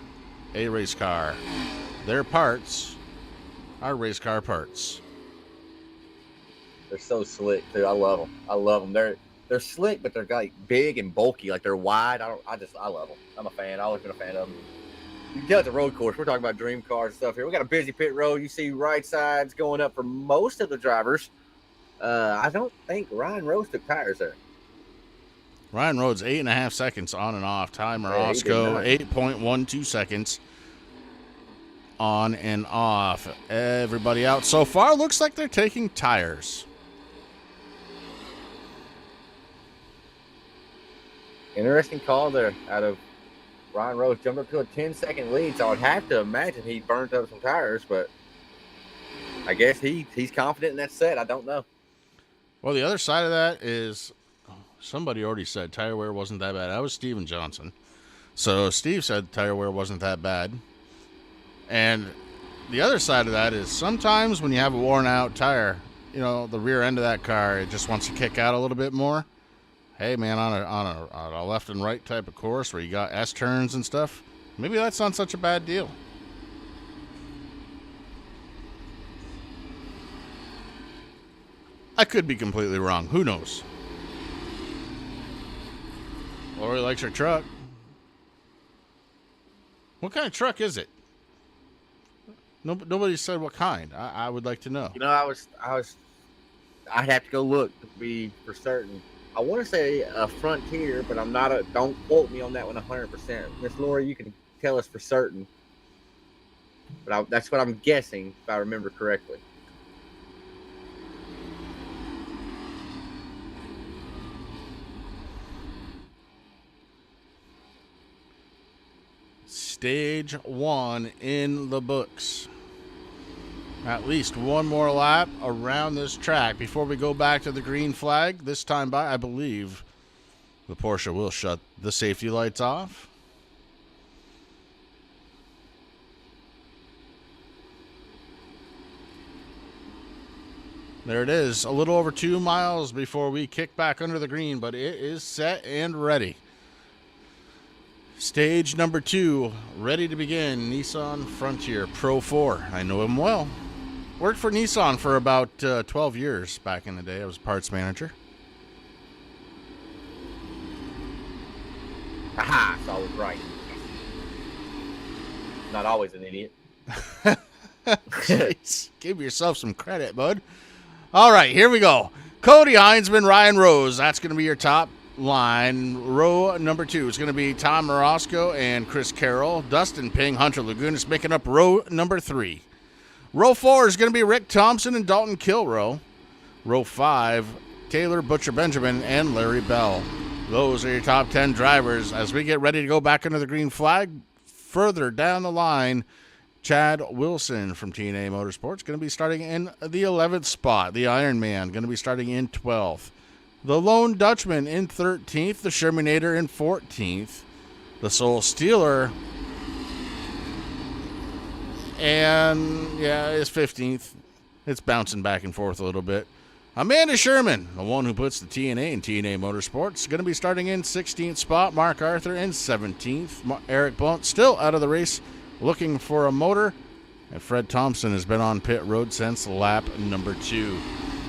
a race car. Their parts are race car parts. They're so slick, too. I love them. They're slick, but they're like big and bulky. Like they're wide. I love them. I'm a fan. I've always been a fan of them. You can tell it's a road course. We're talking about dream cars and stuff here. We got a busy pit road. You see right sides going up for most of the drivers. I don't think Ryan Rose took tires there. Ryan Rhodes, 8.5 seconds on and off. Ty Morosco, 8.12 seconds on and off. Everybody out so far looks like they're taking tires. Interesting call there out of Ryan Rose. Jumped up to a 10-second lead, so I'd have to imagine he burned up some tires, but I guess he's confident in that set. I don't know. Well, the other side of that is somebody already said tire wear wasn't that bad. That was Steven Johnson. So Steve said tire wear wasn't that bad. And the other side of that is sometimes when you have a worn out tire, the rear end of that car, it just wants to kick out a little bit more. Hey, man, on a left and right type of course where you got S-turns and stuff, maybe that's not such a bad deal. I could be completely wrong. Who knows? Lori likes her truck. What kind of truck is it? Nobody said what kind. I would like to know. I'd have to go look to be for certain. I want to say a Frontier, but I'm not don't quote me on that one 100%. Miss Lori, you can tell us for certain. But that's what I'm guessing, if I remember correctly. Stage 1 in the books. At least one more lap around this track before we go back to the green flag. This time by, I believe, the Porsche will shut the safety lights off. There it is, a little over 2 miles before we kick back under the green, but it is set and ready. Stage number 2, ready to begin. Nissan Frontier Pro 4. I know him well. Worked for Nissan for about 12 years back in the day. I was parts manager. Aha, so I was right. Not always an idiot. Jeez, give yourself some credit, bud. All right, here we go. Cody Heinzman, Ryan Rose. That's going to be your top line. Row number 2 is going to be Tom Morosco and Chris Carroll. Dustin Ping, Hunter Lagunas making up row number 3. Row 4 is going to be Rick Thompson and Dalton Kilrow. Row 5, Taylor Butcher Benjamin and Larry Bell. Those are your top 10 drivers. As we get ready to go back under the green flag, further down the line, Chad Wilson from TNA Motorsports going to be starting in the 11th spot. The Ironman going to be starting in 12th. The Lone Dutchman in 13th. The Shermanator in 14th. The Soul Stealer and is 15th. It's bouncing back and forth a little bit. Amanda Sherman, the one who puts the TNA in TNA Motorsports, going to be starting in 16th spot. Mark Arthur in 17th. Eric Blunt still out of the race, looking for a motor. And Fred Thompson has been on pit road since lap number 2.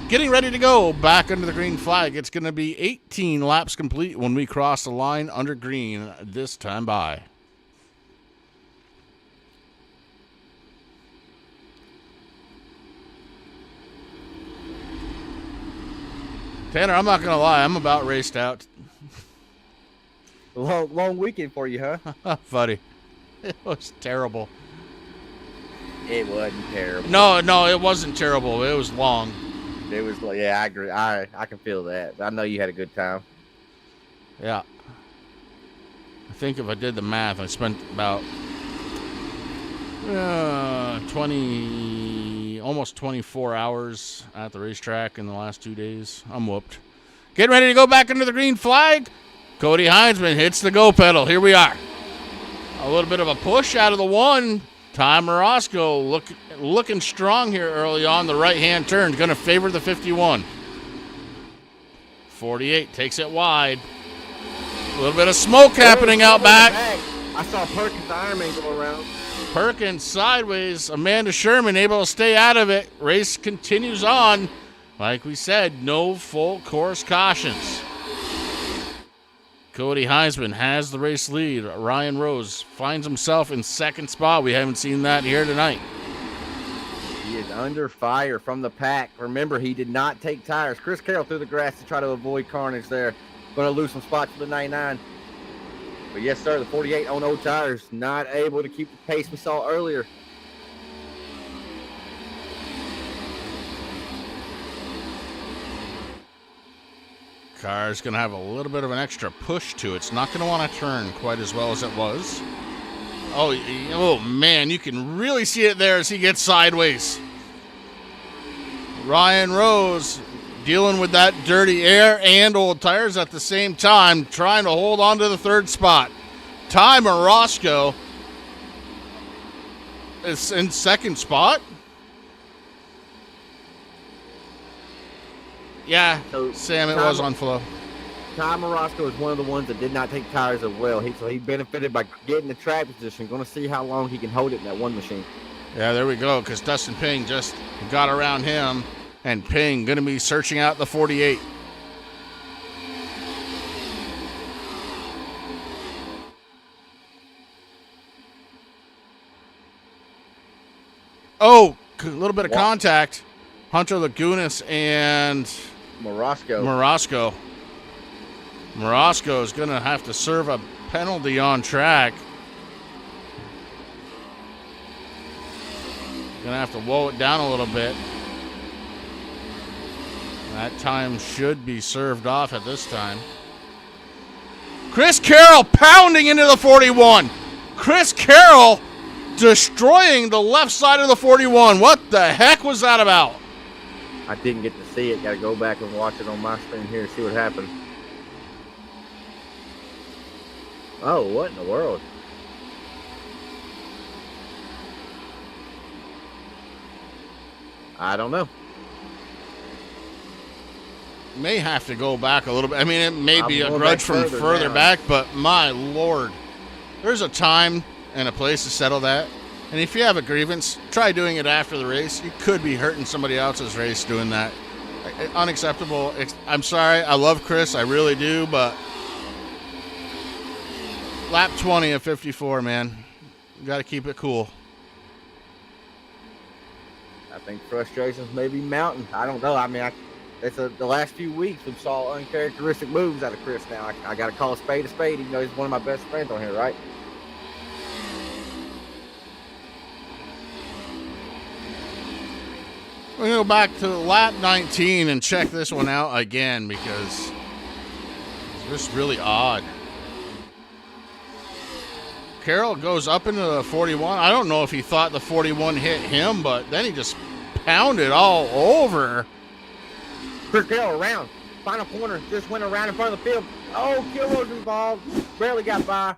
Getting ready to go back under the green flag. It's going to be 18 laps complete when we cross the line under green this time by. Tanner, I'm not going to lie. I'm about raced out. Long weekend for you, huh? Buddy. It was terrible. It wasn't terrible. No, it wasn't terrible. It was long. It was, yeah, I agree. I can feel that. I know you had a good time. Yeah. I think if I did the math, I spent about almost 24 hours at the racetrack in the last 2 days. I'm whooped. Getting ready to go back under the green flag. Cody Heinzman hits the go pedal. Here we are. A little bit of a push out of the 1. Ty Morosco looking strong here early on. The right-hand turn going to favor the 51. 48 takes it wide. A little bit of smoke happening out back. I saw Perkins Ironman go around. Perkins sideways. Amanda Sherman able to stay out of it. Race continues on. Like we said, no full course cautions. Cody Heisman has the race lead. Ryan Rose finds himself in second spot. We haven't seen that here tonight. He is under fire from the pack. Remember, he did not take tires. Chris Carroll threw the grass to try to avoid carnage there. Going to lose some spots for the 99. But yes, sir, the 48 on old tires. Not able to keep the pace we saw earlier. Car's going to have a little bit of an extra push to it. It's not going to want to turn quite as well as it was. Oh, man, you can really see it there as he gets sideways. Ryan Rose dealing with that dirty air and old tires at the same time, trying to hold on to the third spot. Ty Morosco is in second spot. Yeah, So Sam, it was on flow. Ty Morosco is one of the ones that did not take tires as well. So he benefited by getting the track position. Going to see how long he can hold it in that one machine. Yeah, there we go, because Dustin Ping just got around him, and Ping going to be searching out the 48. Oh, a little bit of contact. Hunter Lagunas and Morosco. Morosco is going to have to serve a penalty on track. Going to have to woe it down a little bit. That time should be served off at this time. Chris Carroll pounding into the 41. Chris Carroll destroying the left side of the 41. What the heck was that about? I didn't get to see it. Got to go back and watch it on my screen here and see what happened. Oh, what in the world? I don't know. May have to go back a little bit. I mean, it may be a grudge from further back, but my Lord. There's a time and a place to settle that. And if you have a grievance, try doing it after the race. You could be hurting somebody else's race doing that. Unacceptable. I'm sorry. I love Chris. I really do, but lap 20 of 54, man. You got to keep it cool. I think frustrations may be mounting. I don't know. I mean, the last few weeks we saw uncharacteristic moves out of Chris now. I got to call a spade, even though he's one of my best friends on here, right? We're going to go back to lap 19 and check this one out again because it's just really odd. Carroll goes up into the 41. I don't know if he thought the 41 hit him, but then he just pounded all over. Chris Carroll around. Final corner. Just went around in front of the field. Oh, Kilroy's involved. Barely got by.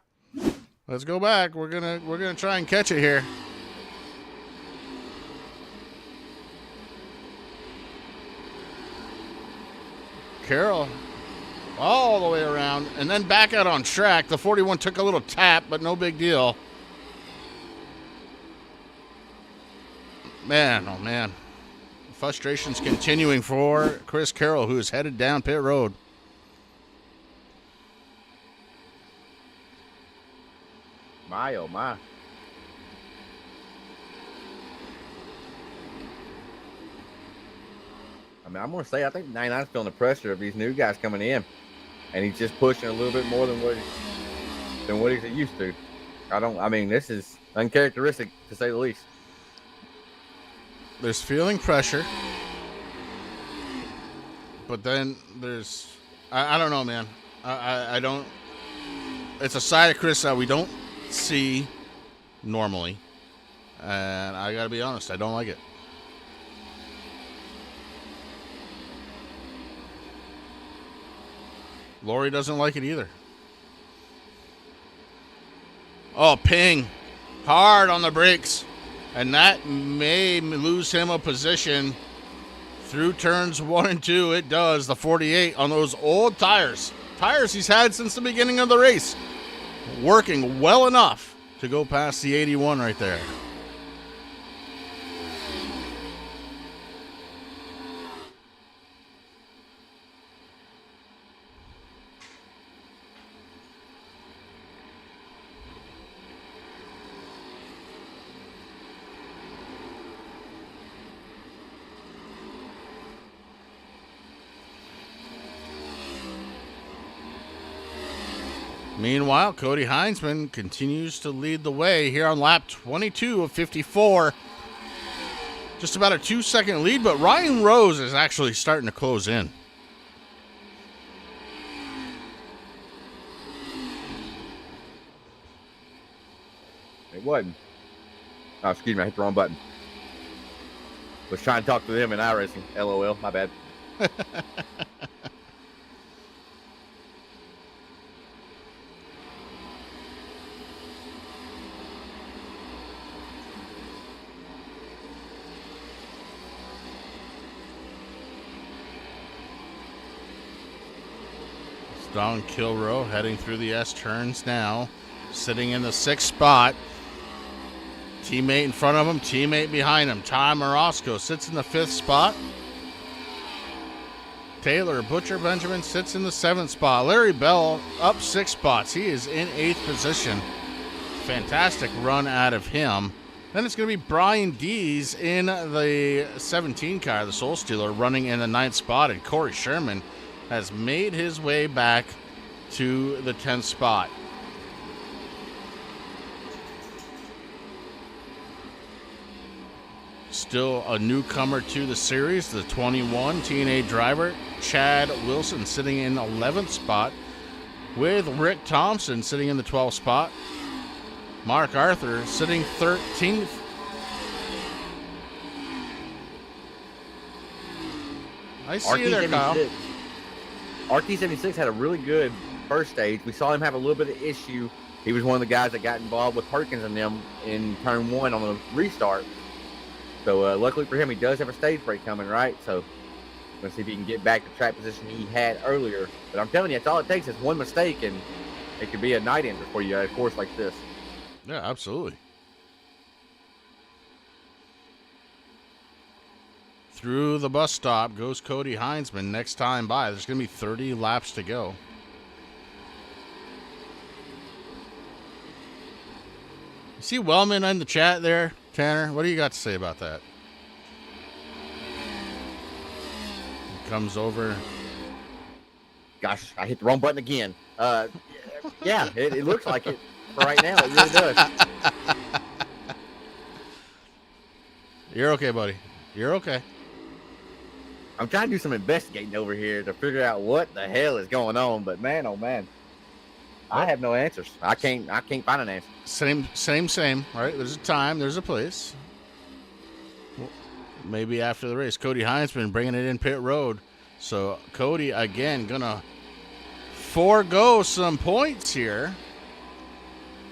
Let's go back. We're gonna try and catch it here. Carroll all the way around and then back out on track. The 41 took a little tap, but no big deal. Man, oh man. Frustration's continuing for Chris Carroll, who is headed down pit road. My, oh my. I mean, I'm going to say, I think 99's feeling the pressure of these new guys coming in. And he's just pushing a little bit more than what he's used to. I mean, this is uncharacteristic, to say the least. There's feeling pressure. But then there's, I don't know, man. I don't, it's a side of Chris that we don't see normally. And I got to be honest, I don't like it. Lori doesn't like it either. Oh, ping. Hard on the brakes. And that may lose him a position through turns 1 and 2. It does. The 48 on those old tires. Tires he's had since the beginning of the race. Working well enough to go past the 81 right there. Meanwhile, Cody Heinzman continues to lead the way here on lap 22 of 54. Just about a 2-second lead, but Ryan Rose is actually starting to close in. It wasn't. Oh, excuse me, I hit the wrong button. Was trying to talk to them in iRacing. LOL, my bad. Don Kilrow heading through the S turns now, sitting in the 6th spot. Teammate in front of him, teammate behind him. Tom Orozco sits in the 5th spot. Taylor Butcher Benjamin sits in the 7th spot. Larry Bell up 6 spots. He is in 8th position. Fantastic run out of him. Then it's going to be Brian Dees in the 17 car, the Soul Stealer, running in the 9th spot, and Corey Sherman has made his way back to the 10th spot. Still a newcomer to the series, the 21 TNA driver, Chad Wilson, sitting in 11th spot, with Rick Thompson sitting in the 12th spot. Mark Arthur sitting 13th. I see you there, Kyle. RT76 had a really good first stage. We saw him have a little bit of issue. He was one of the guys that got involved with Perkins and them in turn 1 on the restart. So luckily for him, he does have a stage break coming, right? So let's see if he can get back to track position he had earlier. But I'm telling you, that's all it takes is one mistake, and it could be a night ender for you at a course like this. Yeah, absolutely. Through the bus stop goes Cody Heinzman. Next time by, there's going to be 30 laps to go. You see Wellman in the chat there, Tanner? What do you got to say about that? He comes over. Gosh, I hit the wrong button again. Yeah, it looks like it for right now. It really does. You're okay, buddy. You're okay. I'm trying to do some investigating over here to figure out what the hell is going on. But man, oh man, I have no answers. I can't find an answer. Same. All right, there's a time, there's a place. Well, maybe after the race. Cody Heinzman bringing it in pit road. So Cody, again, going to forego some points here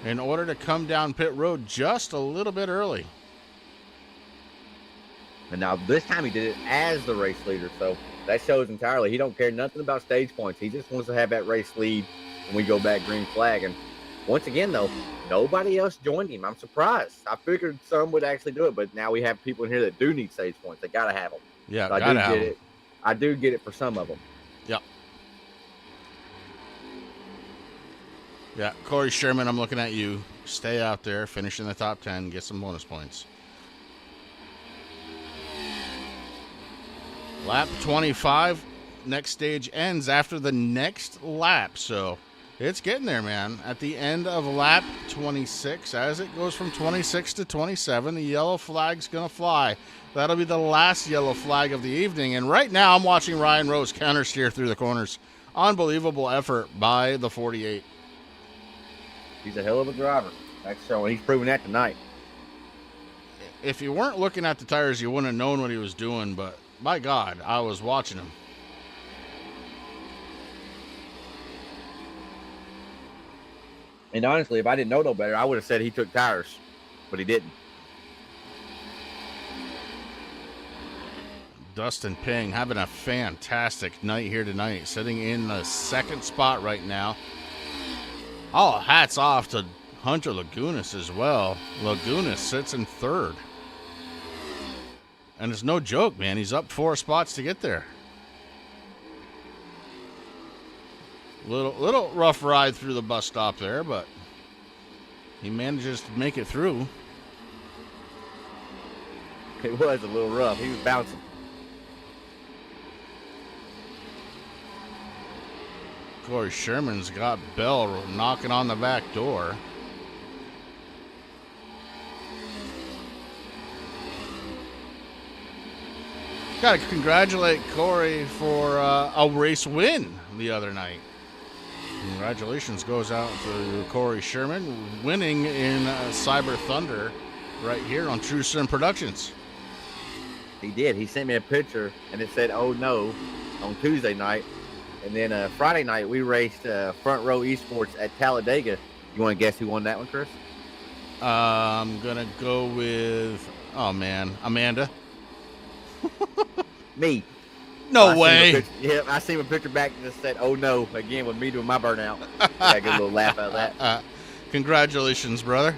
in order to come down pit road just a little bit early. And now this time he did it as the race leader. So that shows entirely he don't care nothing about stage points. He just wants to have that race lead when we go back green flag. And once again, though, nobody else joined him. I'm surprised. I figured some would actually do it, but now we have people in here that do need stage points. They got to have them. Yeah, so gotta have them. I do get it for some of them. Yep. Yeah, Corey Sherman, I'm looking at you. Stay out there, finish in the top 10, get some bonus points. Lap 25. Next stage ends after the next lap. So it's getting there, man. At the end of lap 26, as it goes from 26 to 27, the yellow flag's going to fly. That'll be the last yellow flag of the evening. And right now I'm watching Ryan Rose counter steer through the corners. Unbelievable effort by the 48. He's a hell of a driver. That's showing. He's proving that tonight. If you weren't looking at the tires, you wouldn't have known what he was doing. But by God, I was watching him. And honestly, if I didn't know no better, I would have said he took tires, but he didn't. Dustin Ping having a fantastic night here tonight, sitting in the second spot right now. Oh, hats off to Hunter Lagunas as well. Lagunas sits in third. And it's no joke, man. He's up 4 spots to get there. Little rough ride through the bus stop there, but he manages to make it through. It was a little rough. He was bouncing. Corey Sherman's got Bell knocking on the back door. Got to congratulate Corey for a race win the other night. Congratulations goes out to Corey Sherman, winning in Cyber Thunder right here on truesimproductions. He did. He sent me a picture, and it said, "Oh no," on Tuesday night. And then Friday night, we raced Front Row Esports at Talladega. You want to guess who won that one, Chris? I'm going to go with, oh man, Amanda. Me. No way. Yeah, I seen a picture back that just said, "Oh no," again with me doing my burnout. I got a little laugh out of that. Congratulations, brother.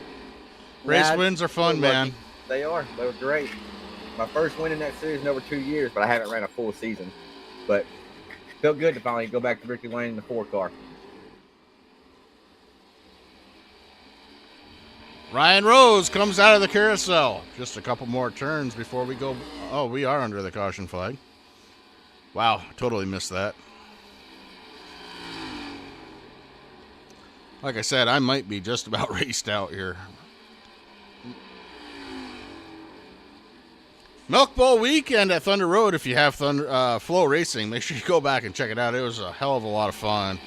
Race wins are fun, man. They are. They were great. My first win in that series in over 2 years, but I haven't ran a full season. But felt good to finally go back to victory lane in the 4 car. Ryan Rose comes out of the carousel. Just a couple more turns before we go. Oh, we are under the caution flag. Wow, totally missed that. Like I said, I might be just about raced out here. Milk Bowl weekend at Thunder Road. If you have Flow Racing, make sure you go back and check it out. It was a hell of a lot of fun.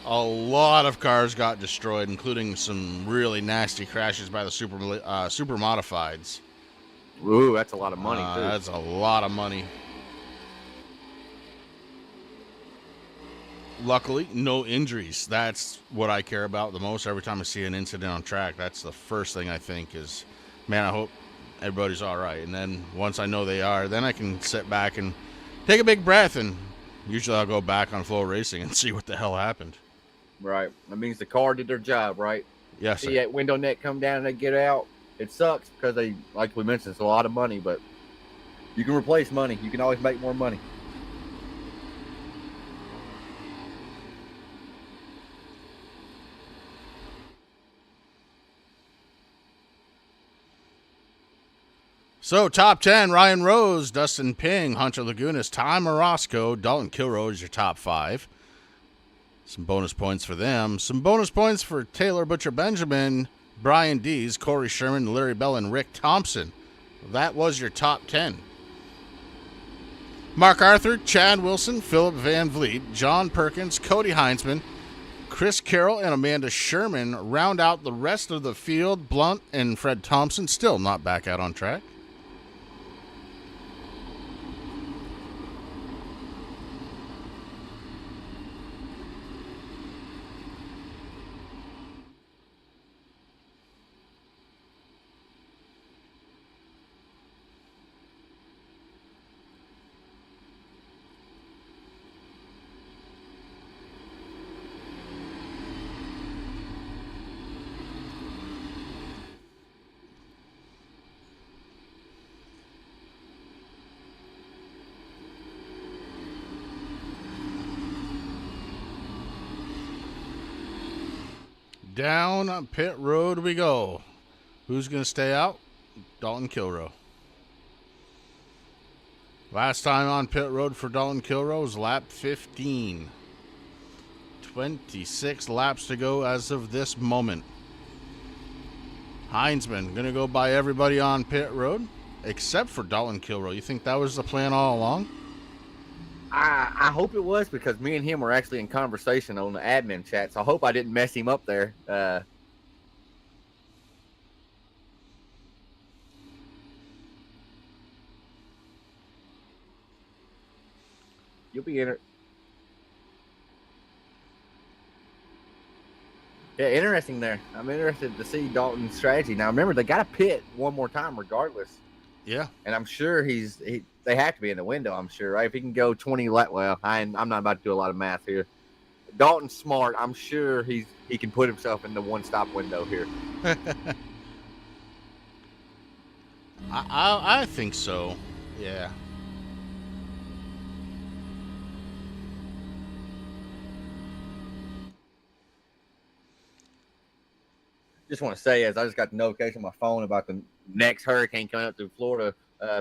A lot of cars got destroyed, including some really nasty crashes by the super modifieds. Ooh, that's a lot of money, too. That's a lot of money. Luckily, no injuries. That's what I care about the most. Every time I see an incident on track, that's the first thing I think is, man, I hope everybody's all right. And then once I know they are, then I can sit back and take a big breath, and usually I'll go back on Flow Racing and see what the hell happened. Right. That means the car did their job, right? Yes, See that window net come down and they get out. It sucks because they, like we mentioned, it's a lot of money, but you can replace money. You can always make more money. So, top 10, Ryan Rose, Dustin Ping, Hunter Lagunas, Tom Orozco, Dalton Kilroy is your top 5. Some bonus points for them. Some bonus points for Taylor Butcher Benjamin, Brian Dees, Corey Sherman, Larry Bell, and Rick Thompson. That was your top 10. Mark Arthur, Chad Wilson, Philip Van Vliet, John Perkins, Cody Heinzman, Chris Carroll, and Amanda Sherman round out the rest of the field. Blunt and Fred Thompson still not back out on track. Down pit road we go. Who's going to stay out? Dalton Kilroe. Last time on pit road for Dalton Kilroe was lap 15. 26 laps to go as of this moment. Heinzman going to go by everybody on pit road except for Dalton Kilroe. You think that was the plan all along? I hope it was, because me and him were actually in conversation on the admin chat, so I hope I didn't mess him up there. You'll be in it. Yeah, interesting there. I'm interested to see Dalton's strategy. Now, remember, they got to pit one more time regardless. Yeah. And I'm sure they have to be in the window, I'm sure, right? If he can go 20 lap, well, I'm not about to do a lot of math here. Dalton's smart. I'm sure he can put himself in the one-stop window here. I think so. Yeah. Just want to say, as I just got the notification on my phone about the next hurricane coming up through Florida,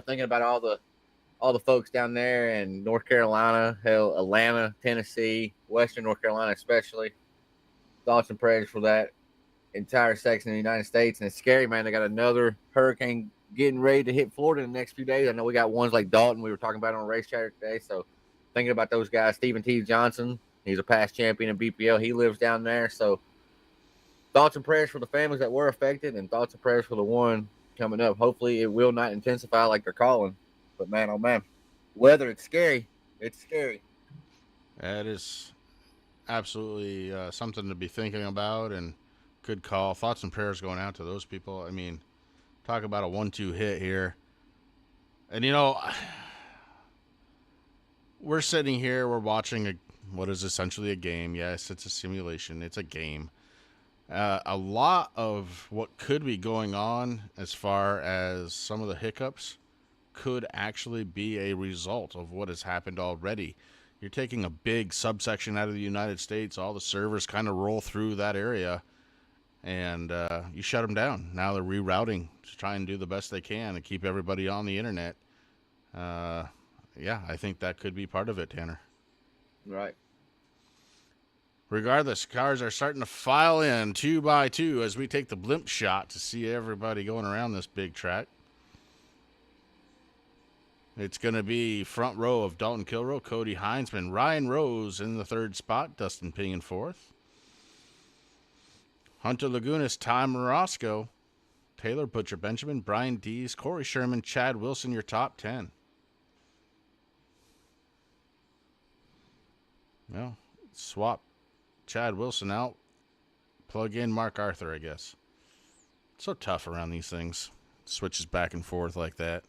thinking about all the folks down there in North Carolina, hell, Atlanta, Tennessee, Western North Carolina especially. Thoughts and prayers for that entire section of the United States. And it's scary, man. They got another hurricane getting ready to hit Florida in the next few days. I know we got ones like Dalton we were talking about on Race Chatter today. So thinking about those guys. Stephen T. Johnson, he's a past champion in BPL. He lives down there. So thoughts and prayers for the families that were affected, and thoughts and prayers for the one coming up. Hopefully it will not intensify like they're calling. But, man, oh, man, weather, it's scary. It's scary. That is absolutely something to be thinking about, and good call. Thoughts and prayers going out to those people. I mean, talk about a 1-2 hit here. And, you know, we're sitting here, we're watching what is essentially a game. Yes, it's a simulation. It's a game. A lot of what could be going on as far as some of the hiccups could actually be a result of what has happened already. You're taking a big subsection out of the United States. All the servers kind of roll through that area, and you shut them down. Now they're rerouting to try and do the best they can to keep everybody on the internet. Yeah, I think that could be part of it, Tanner. Right. Regardless, cars are starting to file in 2 by 2 as we take the blimp shot to see everybody going around this big track. It's going to be front row of Dalton Kilroe, Cody Heinzman, Ryan Rose in the third spot, Dustin Ping in fourth. Hunter Lagunas, Tom Morosco, Taylor Butcher Benjamin, Brian Dees, Corey Sherman, Chad Wilson, your top 10. Well, swap Chad Wilson out, plug in Mark Arthur, I guess. So tough around these things. Switches back and forth like that.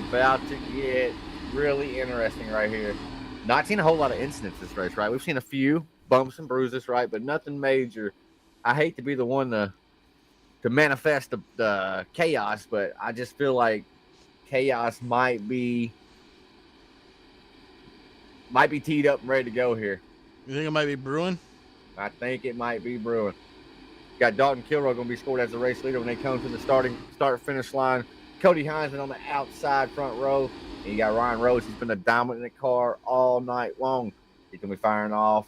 About to get really interesting right here. Not seen a whole lot of incidents this race, right? We've seen a few bumps and bruises, right? But nothing major. I hate to be the one to manifest the chaos, but I just feel like chaos might be teed up and ready to go here. You think it might be brewing? I think it might be brewing. Got Dalton Kilroe going to be scored as the race leader when they come to the start-finish line. Cody Heinzman on the outside front row. And you got Ryan Rose. He's been a dominant car all night long. He's going to be firing off.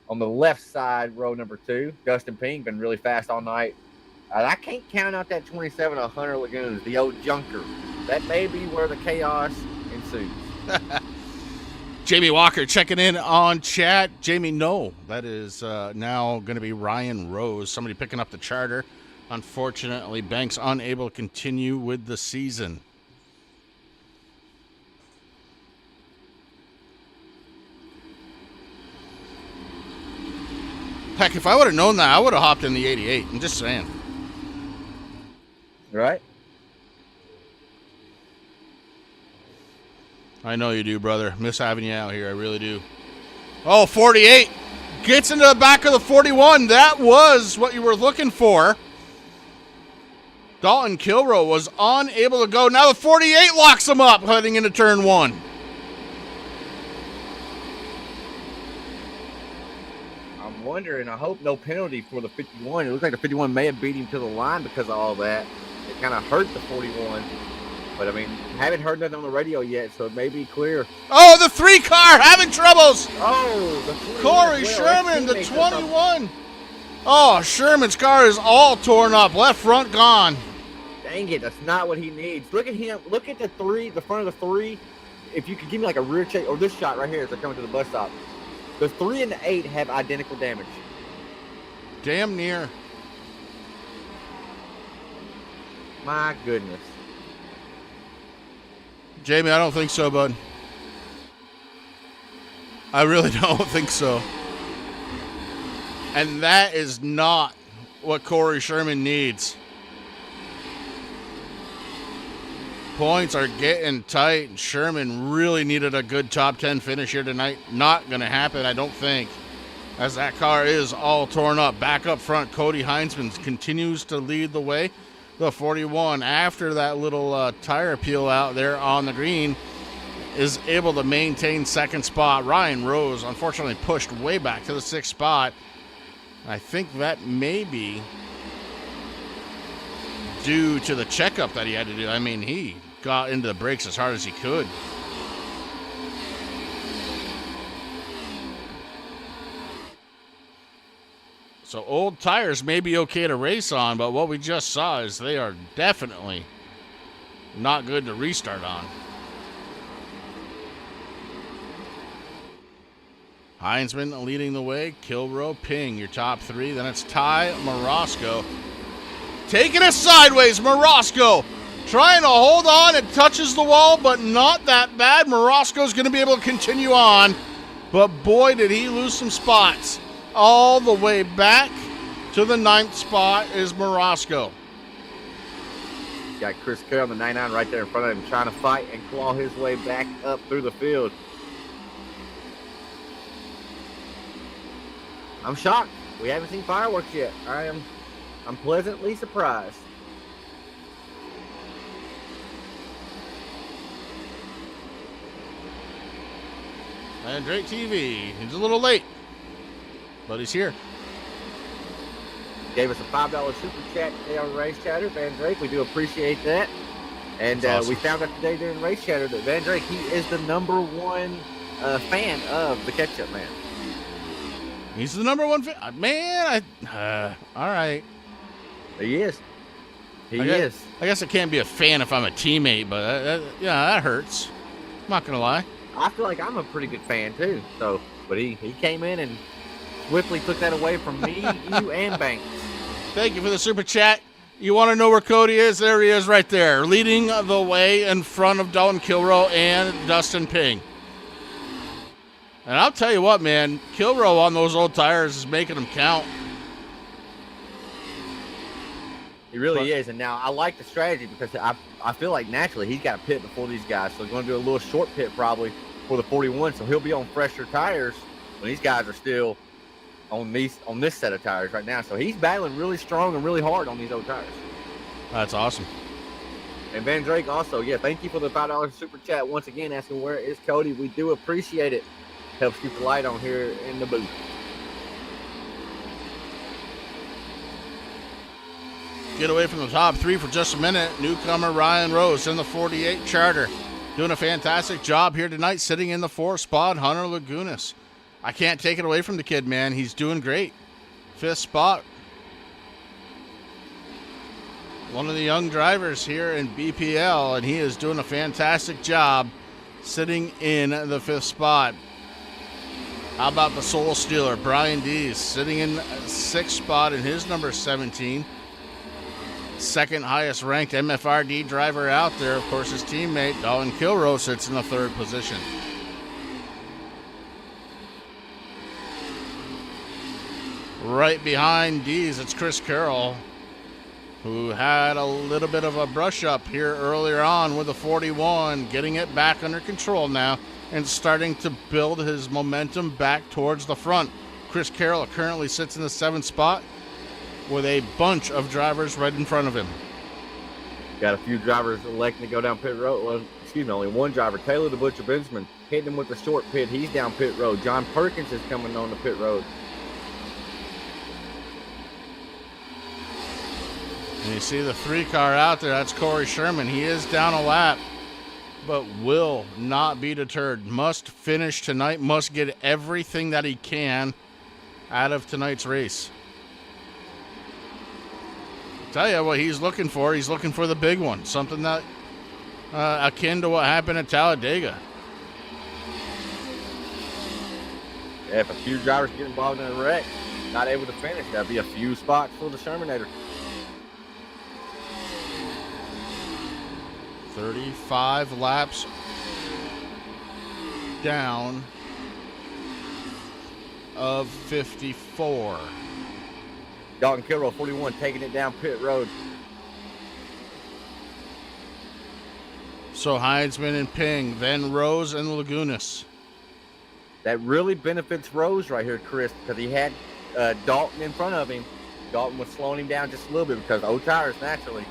On the left side, row number 2, Dustin Ping, been really fast all night. I can't count out that 27 of Hunter Lagoons, the old junker. That may be where the chaos ensues. Jamie Walker checking in on chat. Jamie, no, that is now going to be Ryan Rose. Somebody picking up the charter. Unfortunately, Banks unable to continue with the season. Heck, if I would have known that, I would have hopped in the 88. I'm just saying. Right? I know you do, brother. Miss having you out here. I really do. Oh, 48. Gets into the back of the 41. That was what you were looking for. Dalton Kilrow was unable to go. Now the 48 locks him up heading into turn 1. I'm wondering, I hope no penalty for the 51. It looks like the 51 may have beat him to the line because of all that. It kind of hurt the 41. But, I mean, haven't heard nothing on the radio yet, so it may be clear. Oh, the 3 car having troubles. Oh, the Corey Sherman, the 21. Oh, Sherman's car is all torn up. Left front gone. Dang it, that's not what he needs. Look at him. Look at the 3, the front of the 3. If you could give me like a rear check, or this shot right here as they're coming to the bus stop. The 3 and the 8 have identical damage. Damn near. My goodness. Jamie, I don't think so, bud. I really don't think so. And that is not what Corey Sherman needs. Points are getting tight, and Sherman really needed a good top 10 finish here tonight. Not going to happen, I don't think, as that car is all torn up. Back up front, Cody Heinzman continues to lead the way. The 41, after that little tire peel out there on the green, is able to maintain second spot. Ryan Rose, unfortunately, pushed way back to the 6th spot. I think that may be due to the checkup that he had to do. I mean, he got into the brakes as hard as he could. So old tires may be okay to race on, but what we just saw is they are definitely not good to restart on. Heinzman leading the way. Kilrow, Ping, your top 3. Then it's Ty Morosco. Taking it sideways, Morosco trying to hold on. It touches the wall, but not that bad. Morosco's going to be able to continue on, but boy, did he lose some spots. All the way back to the 9th spot is Morosco. Got Chris Carroll on the 99 right there in front of him, trying to fight and claw his way back up through the field. I'm shocked. We haven't seen fireworks yet. I'm pleasantly surprised. And Drake TV, he's a little late, but he's here. Gave us a $5 super chat today on Race Chatter. Van Drake, we do appreciate that. And awesome. We found out today during Race Chatter that Van Drake, he is the #1 fan of the Ketchup Man. He's the #1 fan. Man, all right. He is. He is. I guess I can't be a fan if I'm a teammate, but that hurts. I'm not going to lie. I feel like I'm a pretty good fan too. So, but he came in and swiftly took that away from me, you, and Banks. Thank you for the super chat. You want to know where Cody is? There he is right there, leading the way in front of Dalton Kilrow and Dustin Ping. And I'll tell you what, man, Kilrow on those old tires is making them count. He really is. And now I like the strategy because I feel like naturally he's got to pit before these guys. So he's going to do a little short pit probably for the 41. So he'll be on fresher tires when these guys are still on this set of tires right now. So he's battling really strong and really hard on these old tires. That's awesome. And Van Drake also, thank you for the $5 super chat once again, asking where is Cody. We do appreciate it. Helps keep the light on here in the booth. get away from the top three for just a minute. Newcomer Ryan Rose in the 48 Charter. Doing a fantastic job here tonight, sitting in the 4th spot. Hunter Lagunas. I can't take it away from the kid, man. He's doing great. 5th spot. One of the young drivers here in BPL, and he is doing a fantastic job sitting in the 5th spot. How about the Soul Stealer, Brian Dees, sitting in 6th spot in his number 17. Second highest ranked MFRD driver out there. Of course, his teammate, Dalton Kilroe, sits in the 3rd position. Right behind Dees, it's Chris Carroll, who had a little bit of a brush up here earlier on with the 41, getting it back under control now and starting to build his momentum back towards the front. Chris Carroll currently sits in the 7th spot with a bunch of drivers right in front of him. Got a few drivers electing to go down pit road. Well, excuse me, only one driver, Taylor the Butcher Benjamin, hitting him with the short pit. He's down pit road. John Perkins is coming on the pit road. And you see the 3 car out there, that's Corey Sherman. He is down a lap, but will not be deterred. Must finish tonight, must get everything that he can out of tonight's race. Tell you what he's looking for. He's looking for the big one, something that akin to what happened at Talladega. Yeah, if a few drivers get involved in a wreck, not able to finish, that'd be a few spots for the Shermanator. 35 laps down of 54. Dalton Kilroe, 41, taking it down pit road. So Heinsman and Ping, then Rose and Lagunas. That really benefits Rose right here, Chris, because he had Dalton in front of him. Dalton was slowing him down just a little bit because old tires, naturally.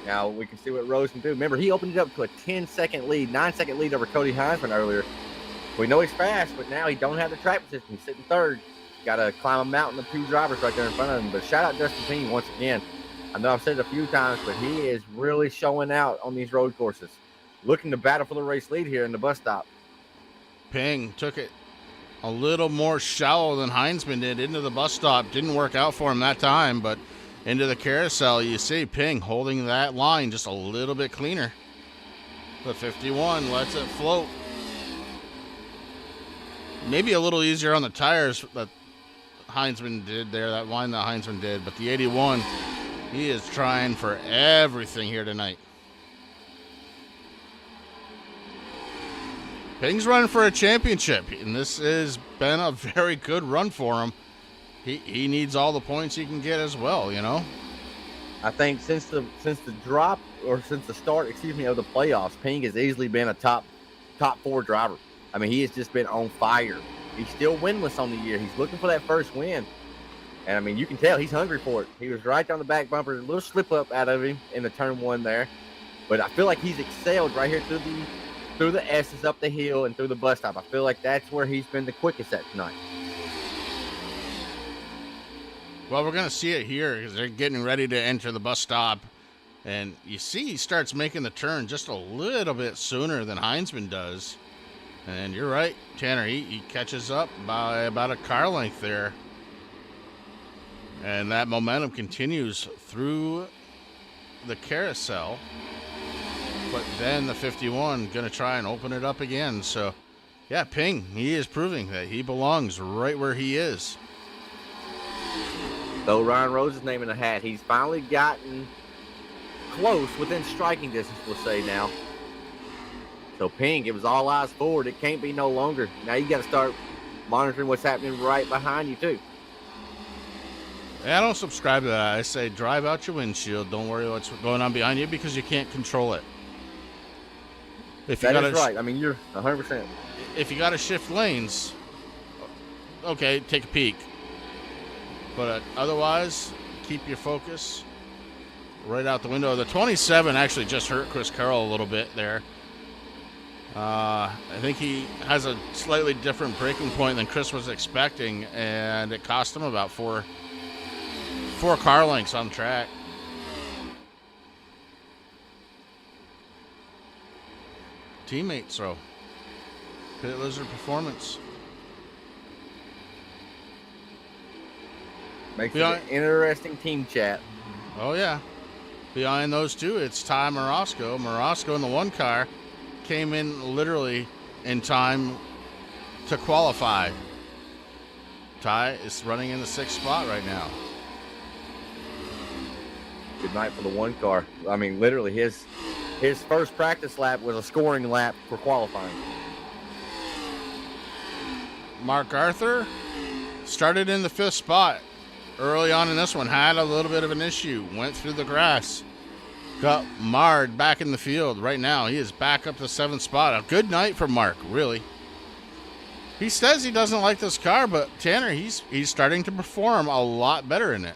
Now we can see what Rose can do. Remember, he opened it up to a 10-second lead, 9-second lead over Cody Heinsman earlier. We know he's fast, but now he don't have the track position. He's sitting 3rd. Got to climb a mountain of 2 drivers right there in front of him. But shout out Dustin Ping once again. I know I've said it a few times, but he is really showing out on these road courses. Looking to battle for the race lead here in the bus stop. Ping took it a little more shallow than Heinsman did into the bus stop. Didn't work out for him that time, but into the carousel, you see Ping holding that line just a little bit cleaner. The 51 lets it float. Maybe a little easier on the tires that Heinsman did there, that line that Heinsman did, but the 81, he is trying for everything here tonight. Ping's running for a championship, and this has been a very good run for him. He needs all the points he can get as well, you know. I think since the drop, or since the start, excuse me, of the playoffs, Ping has easily been a top 4 driver. I mean, he has just been on fire. He's still winless on the year. He's looking for that first win. And, I mean, you can tell he's hungry for it. He was right down the back bumper, a little slip up out of him in the turn 1 there. But I feel like he's excelled right here through the S's up the hill and through the bus stop. I feel like that's where he's been the quickest at tonight. Well, we're going to see it here because they're getting ready to enter the bus stop. And you see he starts making the turn just a little bit sooner than Heinsman does. And you're right, Tanner, he catches up by about a car length there. And that momentum continues through the carousel. But then the 51 going to try and open it up again. So, yeah, Ping, he is proving that he belongs right where he is. Though Ryan Rose's name in the hat, he's finally gotten close, within striking distance, we'll say now. So Ping, it was all eyes forward. It can't be no longer. Now you got to start monitoring what's happening right behind you too. I don't subscribe to that. I say drive out your windshield. Don't worry what's going on behind you because you can't control it. If you that is right. I mean, you're 100%. If you got to shift lanes, okay, take a peek. But otherwise, keep your focus right out the window. The 27 actually just hurt Chris Carroll a little bit there. I think he has a slightly different braking point than Chris was expecting, and it cost him about four car lengths on track. teammates throw. Pit Lizard Performance. Makes it an interesting team chat. Oh, yeah. Behind those two, it's Ty Morosco. Morosco in the one car came in literally in time to qualify. Ty is running in the 6th spot right now. Good night for the one car. I mean, literally, his first practice lap was a scoring lap for qualifying. Mark Arthur started in the 5th spot. Early on in this one, had a little bit of an issue. Went through the grass. Got marred back in the field. Right now, he is back up to 7th spot. A good night for Mark, really. He says he doesn't like this car, but Tanner, he's starting to perform a lot better in it.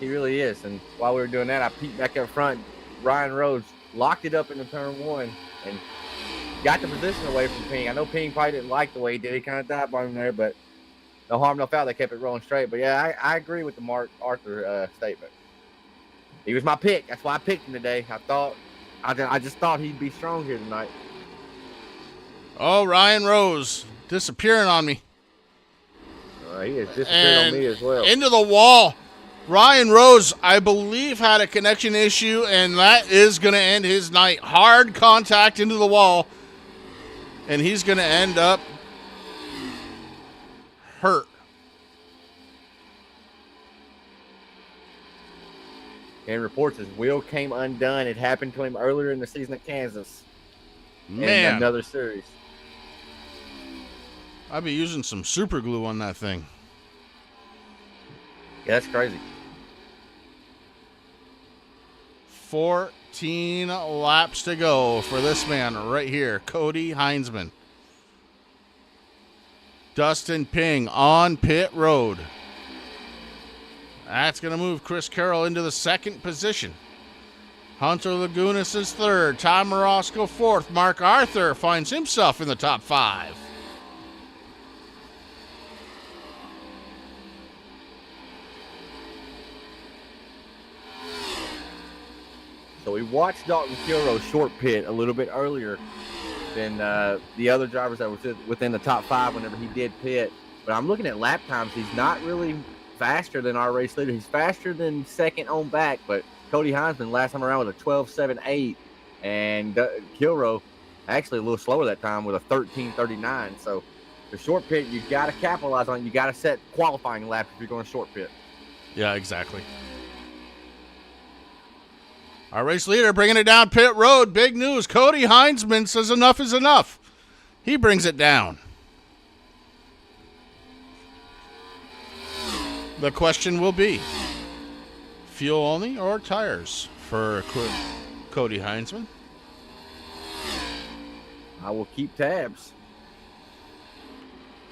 He really is. And while we were doing that, I peeked back up front. Ryan Rhodes locked it up into turn 1 and got the position away from Ping. I know Ping probably didn't like the way he did. He kind of dive bombed him there, but no harm, no foul. They kept it rolling straight. But, yeah, I agree with the Mark Arthur statement. He was my pick. That's why I picked him today. I just thought he'd be strong here tonight. Oh, Ryan Rose disappearing on me. He has disappeared on me as well. Into the wall. Ryan Rose, I believe, had a connection issue, and that is going to end his night. Hard contact into the wall, and he's going to end up hurt. And reports his wheel came undone. It happened to him earlier in the season at Kansas. Man. In another series. I'd be using some super glue on that thing. Yeah, that's crazy. 14 laps to go for this man right here, Cody Heinzman. Dustin Ping on pit road. That's going to move Chris Carroll into the 2nd position. Hunter Lagunas is 3rd. Tom Morosco 4th. Mark Arthur finds himself in the top 5. So we watched Dalton Kilroe short pit a little bit earlier than the other drivers that were within the top 5 whenever he did pit. But I'm looking at lap times. He's not really faster than our race leader. He's faster than 2nd on back, but Cody Heinzman last time around with a 12.78, and Kilroe actually a little slower that time with a 13.39. So the short pit, you got to capitalize on it. You got to set qualifying laps if you're going to short pit. Yeah, exactly. Our race leader bringing it down pit road. Big news. Cody Heinzman says enough is enough. He brings it down. The question will be, fuel only or tires for Cody Heinzman? I will keep tabs.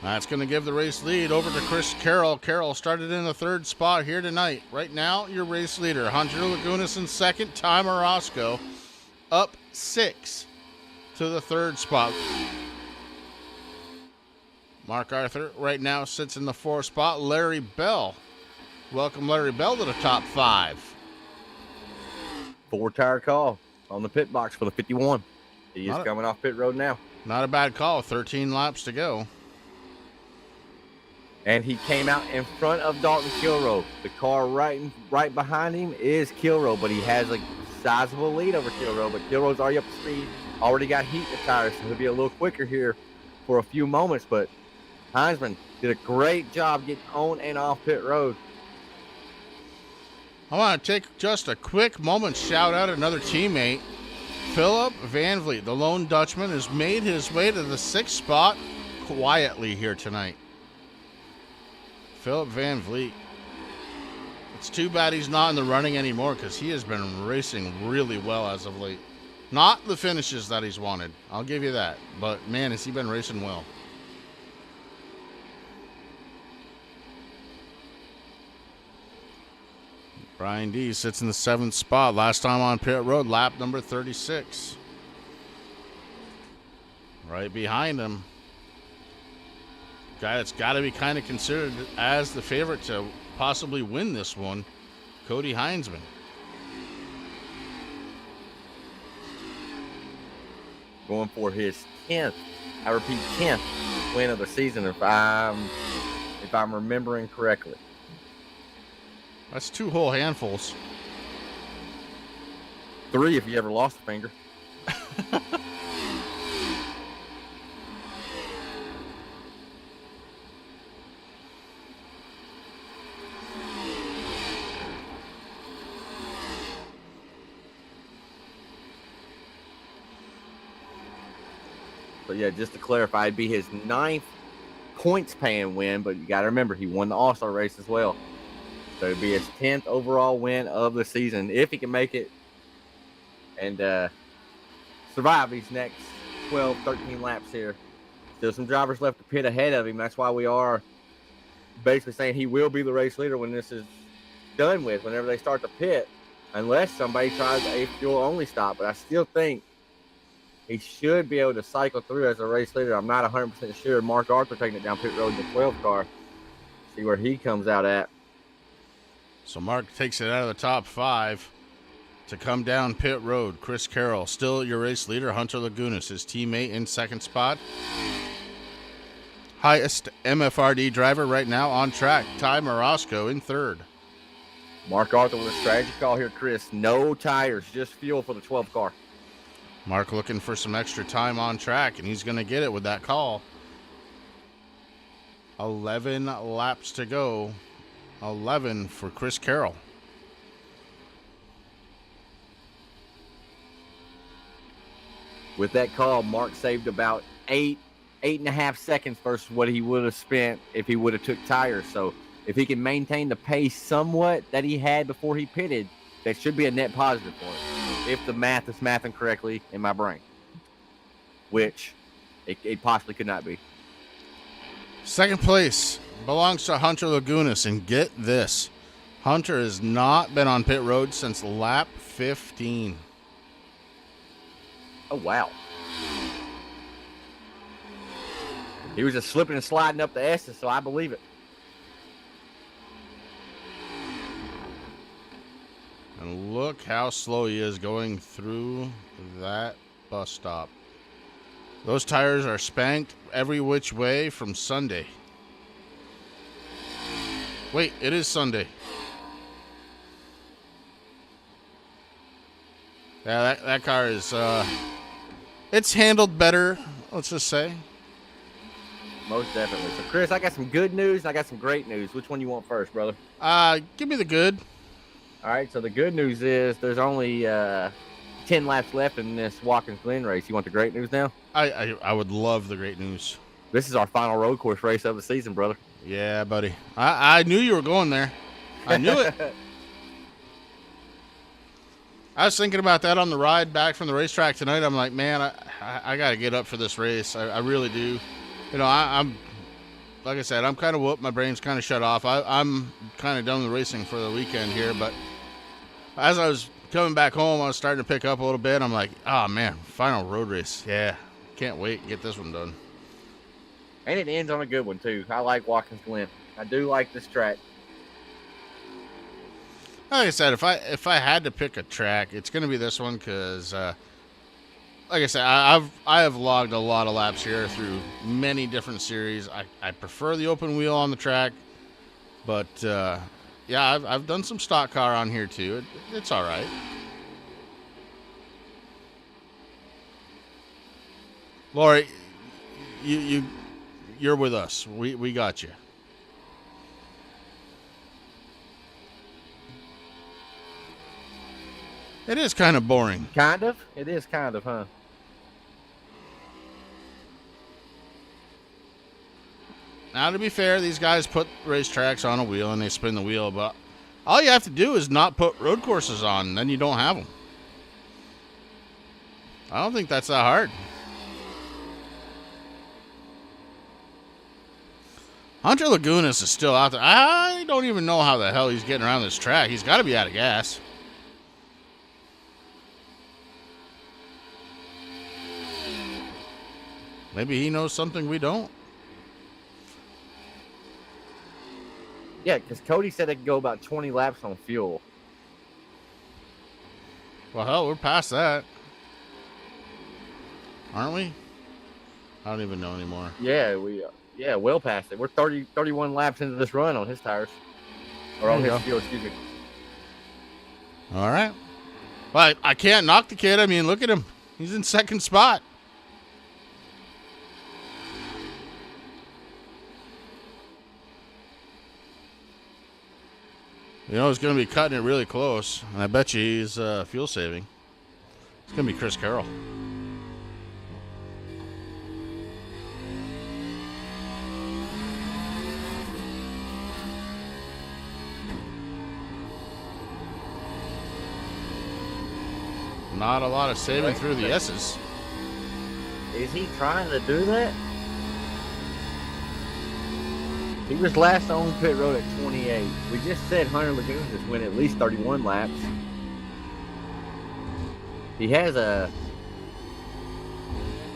That's going to give the race lead over to Chris Carroll. Carroll started in the 3rd spot here tonight. Right now, your race leader, Hunter Lagunas in 2nd, Ty Morosco up 6 to the 3rd spot. Mark Arthur right now sits in the 4th spot. Larry Bell. Welcome Larry Bell to the top 5. 4-tire call on the pit box for the 51. He is coming off pit road now. Not a bad call. 13 laps to go. And he came out in front of Dalton Kilroe. The car right behind him is Kilroe, but he has a sizable lead over Kilroe. But Kilroe's already up to speed, already got heat in the tires, so he'll be a little quicker here for a few moments. But Heinzman did a great job getting on and off pit road. I want to take just a quick moment, shout out another teammate. Philip Van Vliet, the lone Dutchman, has made his way to the 6th spot quietly here tonight. Philip Van Vliet. It's too bad he's not in the running anymore because he has been racing really well as of late. Not the finishes that he's wanted, I'll give you that. But, man, has he been racing well. Brian D sits in the 7th spot. Last time on pit road, lap number 36. Right behind him, guy that's got to be kind of considered as the favorite to possibly win this one, Cody Heinzman. going for his 10th, I repeat, 10th win of the season, if I'm remembering correctly. That's 2 whole handfuls. 3 if you ever lost a finger. So yeah, just to clarify, it'd be his 9th points paying win, but you got to remember he won the All-Star race as well. So it'd be his 10th overall win of the season if he can make it and survive these next 12, 13 laps here. Still some drivers left to pit ahead of him. That's why we are basically saying he will be the race leader when this is done with, whenever they start to pit, unless somebody tries a fuel-only stop. But I still think he should be able to cycle through as a race leader. I'm not 100% sure. Mark Arthur taking it down pit road in the 12 car. See where he comes out at. So Mark takes it out of the top 5 to come down pit road. Chris Carroll, still your race leader. Hunter Lagunas, his teammate, in 2nd spot. Highest MFRD driver right now on track, Ty Morosco, in 3rd. Mark Arthur with a strategy call here, Chris. No tires, just fuel for the 12 car. Mark looking for some extra time on track, and he's going to get it with that call. 11 laps to go. 11 for Chris Carroll. With that call, Mark saved about 8.5 seconds versus what he would have spent if he would have took tires. So if he can maintain the pace somewhat that he had before he pitted, that should be a net positive for him, if the math is mathing correctly in my brain, which it possibly could not be. 2nd place belongs to Hunter Lagunas, and get this, Hunter has not been on pit road since lap 15. Oh, wow. He was just slipping and sliding up the S's, so I believe it. And look how slow he is going through that bus stop. Those tires are spanked every which way from Sunday. Wait, it is Sunday. Yeah, that car is, it's handled better, let's just say. Most definitely. So, Chris, I got some good news and I got some great news. Which one you want first, brother? Give me the good. All right, so the good news is there's only 10 laps left in this Watkins Glen race. You want the great news now? I would love the great news. This is our final road course race of the season, brother. Yeah, buddy. I knew you were going there. I knew it. I was thinking about that on the ride back from the racetrack tonight. I'm like, man, I got to get up for this race. I really do. You know, I'm like I said, I'm kind of whooped. My brain's kind of shut off. I'm kind of done with racing for the weekend here. But as I was coming back home, I was starting to pick up a little bit. I'm like, oh, man, final road race. Yeah, can't wait to get this one done. And it ends on a good one, too. I like Watkins Glen. I do like this track. Like I said, if I had to pick a track, it's going to be this one because, like I said, I have logged a lot of laps here through many different series. I prefer the open wheel on the track, but yeah, I've done some stock car on here too. It's all right. Lori, you're with us. We got you. It is kind of boring. Kind of? It is kind of, huh? Now, to be fair, these guys put racetracks on a wheel and they spin the wheel, but all you have to do is not put road courses on, and then you don't have them. I don't think that's that hard. Hunter Lagunas is still out there. I don't even know how the hell he's getting around this track. He's got to be out of gas. Maybe he knows something we don't. Yeah, because Cody said it could go about 20 laps on fuel. Well, hell, we're past that. aren't we? I don't even know anymore. Yeah, well past it. We're 31 laps into this run on his tires. Or on his fuel, excuse me. All right. Well, I can't knock the kid. I mean, look at him. He's in second spot. You know, he's going to be cutting it really close. And I bet you he's fuel saving. It's going to be Chris Carroll. Not a lot of saving through the S's. Is he trying to do that? He was last on pit road at 28. We just said Hunter Lagoons has win at least 31 laps. He has a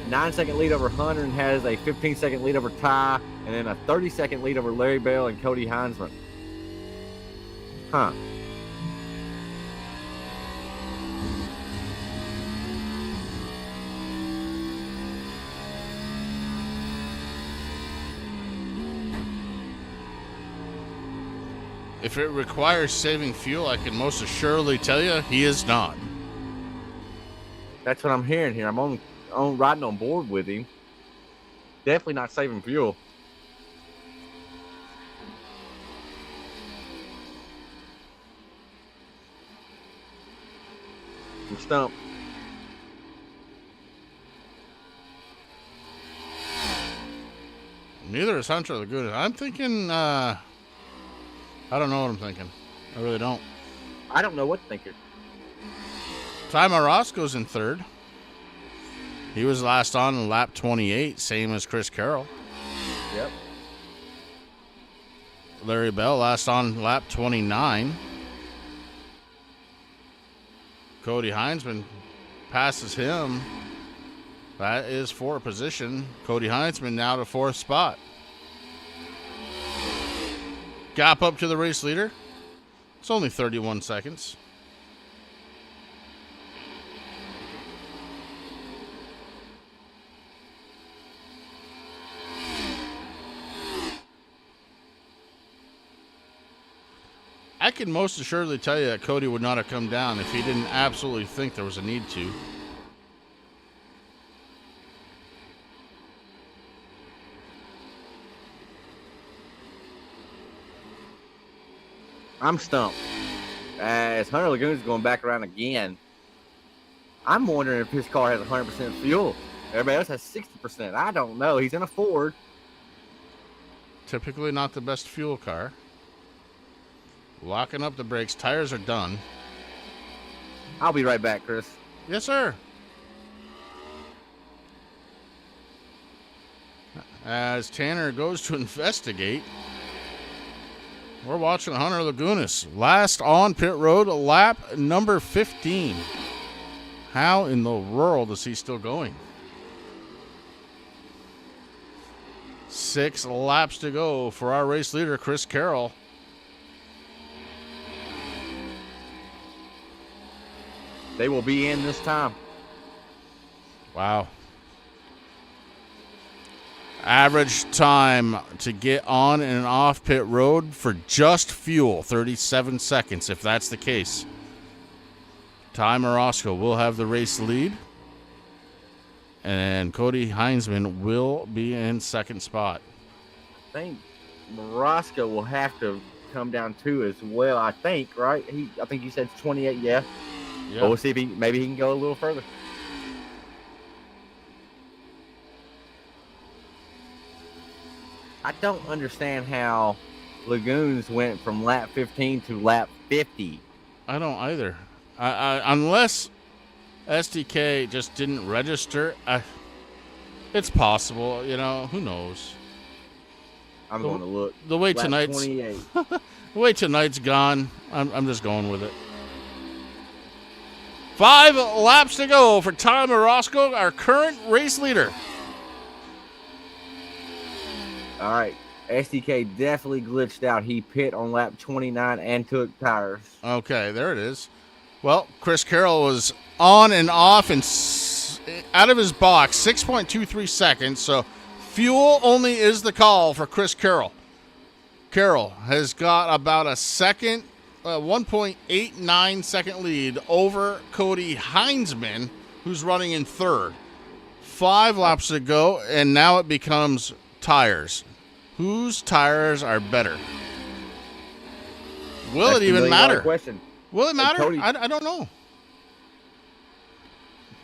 9-second lead over Hunter and has a 15-second lead over Ty, and then a 30-second lead over Larry Bell and Cody Heinzman. Huh. If it requires saving fuel, I can most assuredly tell you he is not. That's what I'm hearing here. I'm on riding on board with him. Definitely not saving fuel. I'm stumped. Neither is Hunter Laguna. I'm thinking, I don't know what I'm thinking. I really don't. I don't know what to think. Ty Marosco's in third. He was last on lap 28, same as Chris Carroll. Yep. Larry Bell last on lap 29. Cody Heinzman passes him. That is for position. Cody Heinzman now to fourth spot. Gap up to the race leader. It's only 31 seconds. I can most assuredly tell you that Cody would not have come down if he didn't absolutely think there was a need to. I'm stumped. As Hunter Lagoon's going back around again, I'm wondering if his car has 100% fuel. Everybody else has 60%. I don't know. He's in a Ford. Typically not the best fuel car. Locking up the brakes. Tires are done. I'll be right back, Chris. Yes, sir. As Tanner goes to investigate, we're watching Hunter Lagunas. Last on pit road, lap number 15. How in the world is he still going? 6 laps to go for our race leader, Chris Carroll. They will be in this time. Wow. Average time to get on and off pit road for just fuel, 37 seconds, if that's the case. Ty Marosco will have the race lead. And Cody Heinzman will be in second spot. I think Marosco will have to come down too as well, I think, right? I think you said 28, yeah. But we'll see if maybe he can go a little further. I don't understand how Lagoons went from lap 15 to lap 50. I don't either. Unless SDK just didn't register, it's possible. You know, who knows? I'm going to look. The way lap tonight's 28. the way tonight's gone, I'm just going with it. 5 laps to go for Ty Marosco, our current race leader. All right. SDK definitely glitched out. He pit on lap 29 and took tires. Okay, there it is. Well, Chris Carroll was on and off and out of his box, 6.23 seconds. So fuel only is the call for Chris Carroll. Carroll has got about a second, 1.89 second lead over Cody Heinzman, who's running in third. 5 laps to go, and now it becomes tires. Whose tires are better? Will it even matter? Question. Will it matter? I don't know.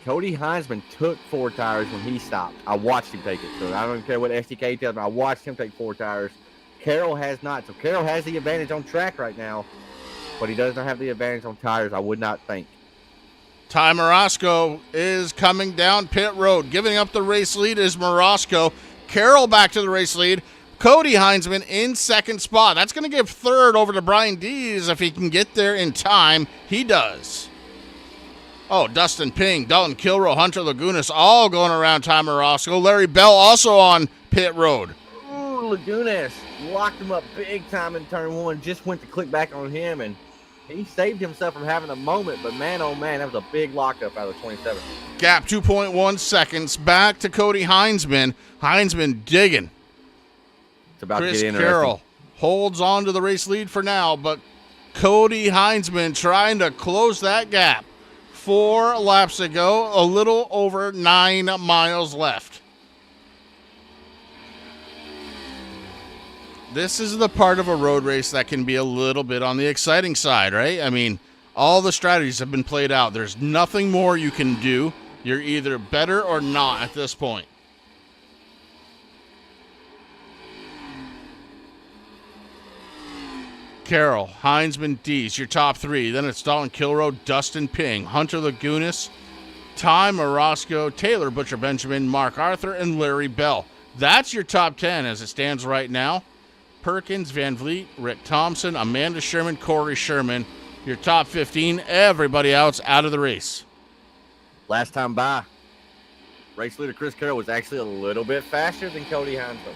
Cody Heinzman took 4 tires when he stopped. I watched him take it. So I don't care what SDK tells me. I watched him take 4 tires. Carroll has not. So Carroll has the advantage on track right now, but he does not have the advantage on tires, I would not think. Ty Morosco is coming down pit road. Giving up the race lead is Morosco. Carroll back to the race lead. Cody Heinzman in second spot. That's going to give third over to Brian Dees if he can get there in time. He does. Oh, Dustin Ping, Dalton Kilroe, Hunter Lagunas, all going around Ty Morosco. Larry Bell also on pit road. Ooh, Lagunas locked him up big time in turn 1. Just went to click back on him, and he saved himself from having a moment. But man, oh man, that was a big lockup out of 27. Gap 2.1 seconds. Back to Cody Heinzman. Heinzman digging. It's about Chris to get interesting. Carroll holds on to the race lead for now, but Cody Heinzman trying to close that gap. 4 laps to go, a little over 9 miles left. This is the part of a road race that can be a little bit on the exciting side, right? I mean, all the strategies have been played out. There's nothing more you can do. You're either better or not at this point. Carroll, Heinzman, Dees, your top 3. Then it's Dalton Kilroe, Dustin Ping, Hunter Lagunas, Ty Morosco, Taylor Butcher Benjamin, Mark Arthur, and Larry Bell. That's your top 10 as it stands right now. Perkins, Van Vliet, Rick Thompson, Amanda Sherman, Corey Sherman. Your top 15, everybody else out of the race. Last time by, race leader Chris Carroll was actually a little bit faster than Cody Heinzman.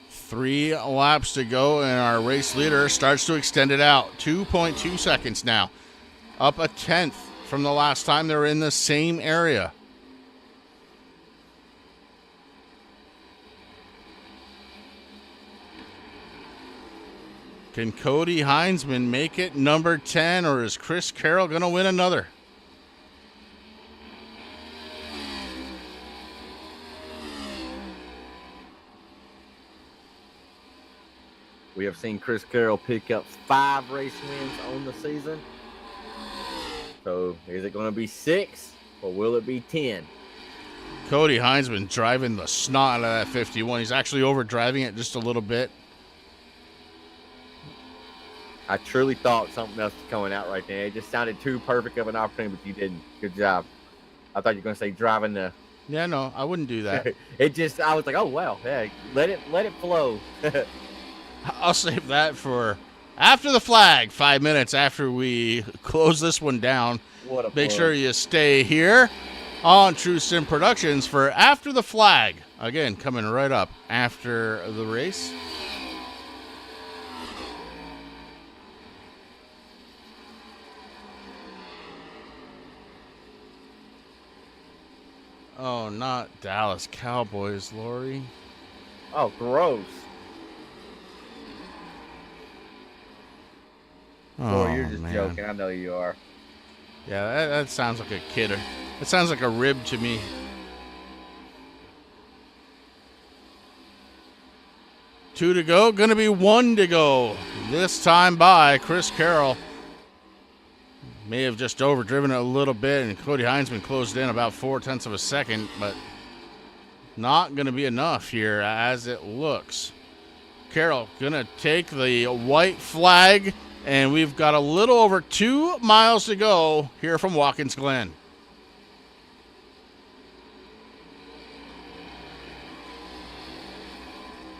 3 laps to go, and our race leader starts to extend it out. 2.2 seconds now. Up a tenth from the last time they were in the same area. Can Cody Heinzman make it number 10, or is Chris Carroll going to win another? We have seen Chris Carroll pick up 5 race wins on the season. So is it going to be 6 or will it be 10? Cody Heinzman driving the snot out of that 51. He's actually overdriving it just a little bit. I truly thought something else was coming out right there. It just sounded too perfect of an opportunity, but you didn't. Good job. I thought you were going to say driving the... Yeah, no, I wouldn't do that. I was like, oh, wow. Yeah, let it flow. I'll save that for after the flag, 5 minutes after we close this one down. What a Make plug. sure you stay here on True Sim Productions for After the Flag. Again, coming right up after the race. Oh, not Dallas Cowboys, Lori. Oh, gross. Boy, you're just joking. I know you are. Yeah, that sounds like a kidder. It sounds like a rib to me. Two to go. Going to be 1 to go. This time by Chris Carroll. May have just overdriven it a little bit, and Cody Heinzman closed in about 0.4 of a second, but not going to be enough here as it looks. Carroll going to take the white flag. And we've got a little over 2 miles to go here from Watkins Glen.